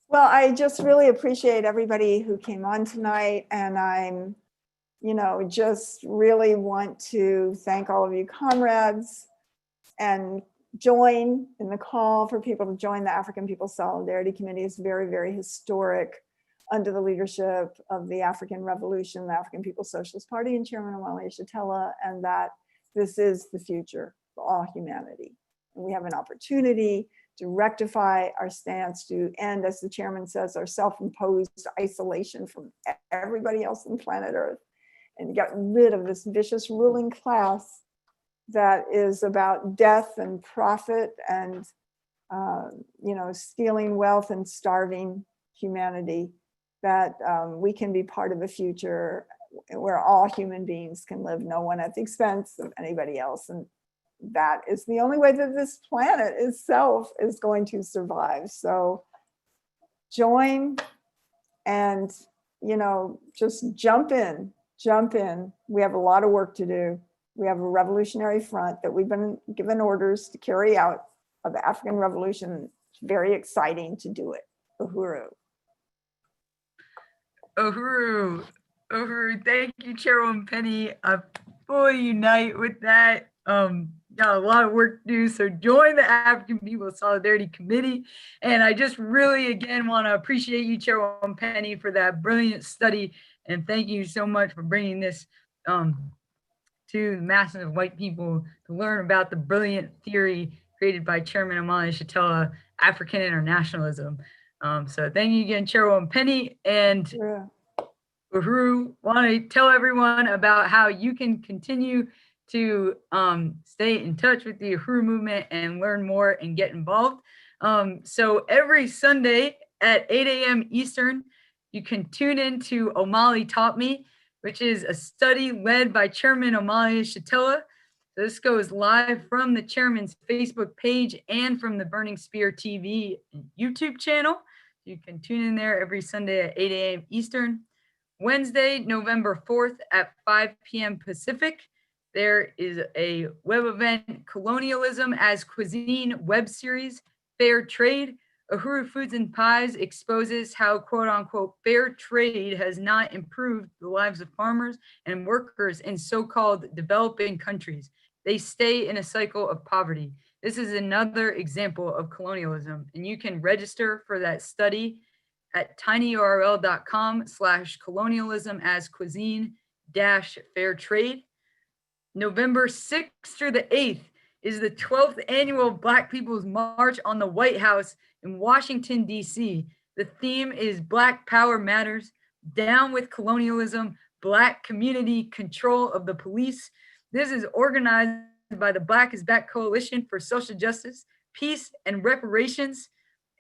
[SPEAKER 2] Well, I just really appreciate everybody who came on tonight, and I'm, just really want to thank all of you comrades and join in the call for people to join the African People's Solidarity Committee. Is very, very historic under the leadership of the African Revolution, the African People's Socialist Party, and Chairman Omali Yeshitela, and that this is the future for all humanity. And we have an opportunity to rectify our stance, to end, as the chairman says, our self-imposed isolation from everybody else on planet Earth, and get rid of this vicious ruling class that is about death and profit and, stealing wealth and starving humanity, that we can be part of a future where all human beings can live, no one at the expense of anybody else. And that is the only way that this planet itself is going to survive. So join and, just jump in. We have a lot of work to do. We have a revolutionary front that we've been given orders to carry out of the African Revolution. It's very exciting to do it. Uhuru.
[SPEAKER 1] Uhuru. Thank you, Chairwoman Penny. I fully unite with that. Got a lot of work to do, so join the African People's Solidarity Committee. And I just really, again, want to appreciate you, Chairwoman Penny, for that brilliant study. And thank you so much for bringing this to the masses of white people to learn about the brilliant theory created by Chairman Omali Yeshitela, African Internationalism. So thank you again, Chairwoman Penny. And Uhuru, want to tell everyone about how you can continue to stay in touch with the Uhuru movement and learn more and get involved. So every Sunday at 8 a.m. Eastern, you can tune in to Omali Taught Me, which is a study led by Chairman Omali Yeshitela. This goes live from the chairman's Facebook page and from the Burning Spear TV and YouTube channel. You can tune in there every Sunday at 8 a.m. Eastern. Wednesday, November 4th at 5 p.m. Pacific, there is a web event, Colonialism as Cuisine web series, Fair Trade. Uhuru Foods and Pies exposes how, quote unquote, fair trade has not improved the lives of farmers and workers in so-called developing countries. They stay in a cycle of poverty. This is another example of colonialism, and you can register for that study at tinyurl.com/colonialism as cuisine-fair trade. November 6th through the 8th is the 12th annual Black People's March on the White House in Washington, D.C. The theme is Black Power Matters, Down with Colonialism, Black Community Control of the Police. This is organized by the Black is Back Coalition for Social Justice, Peace, and Reparations.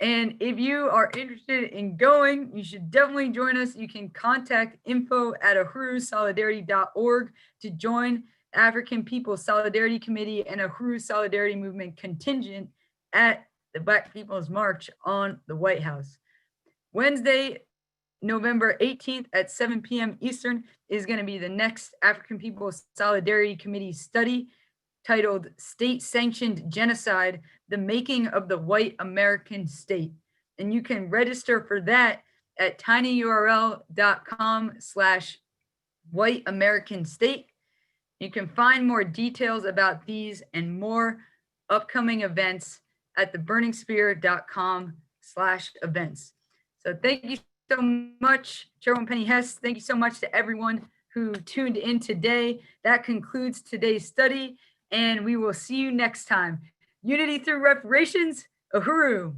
[SPEAKER 1] And if you are interested in going, you should definitely join us. You can contact info@uhurusolidarity.org to join. African People's Solidarity Committee, and Uhuru Solidarity Movement contingent at the Black People's March on the White House. Wednesday, November 18th at 7 p.m. Eastern is going to be the next African People's Solidarity Committee study titled State-Sanctioned Genocide, the Making of the White American State. And you can register for that at tinyurl.com/white American state. You can find more details about these and more upcoming events at theburningspear.com/events. So thank you so much, Chairwoman Penny Hess. Thank you so much to everyone who tuned in today. That concludes today's study, and we will see you next time. Unity through reparations, Uhuru.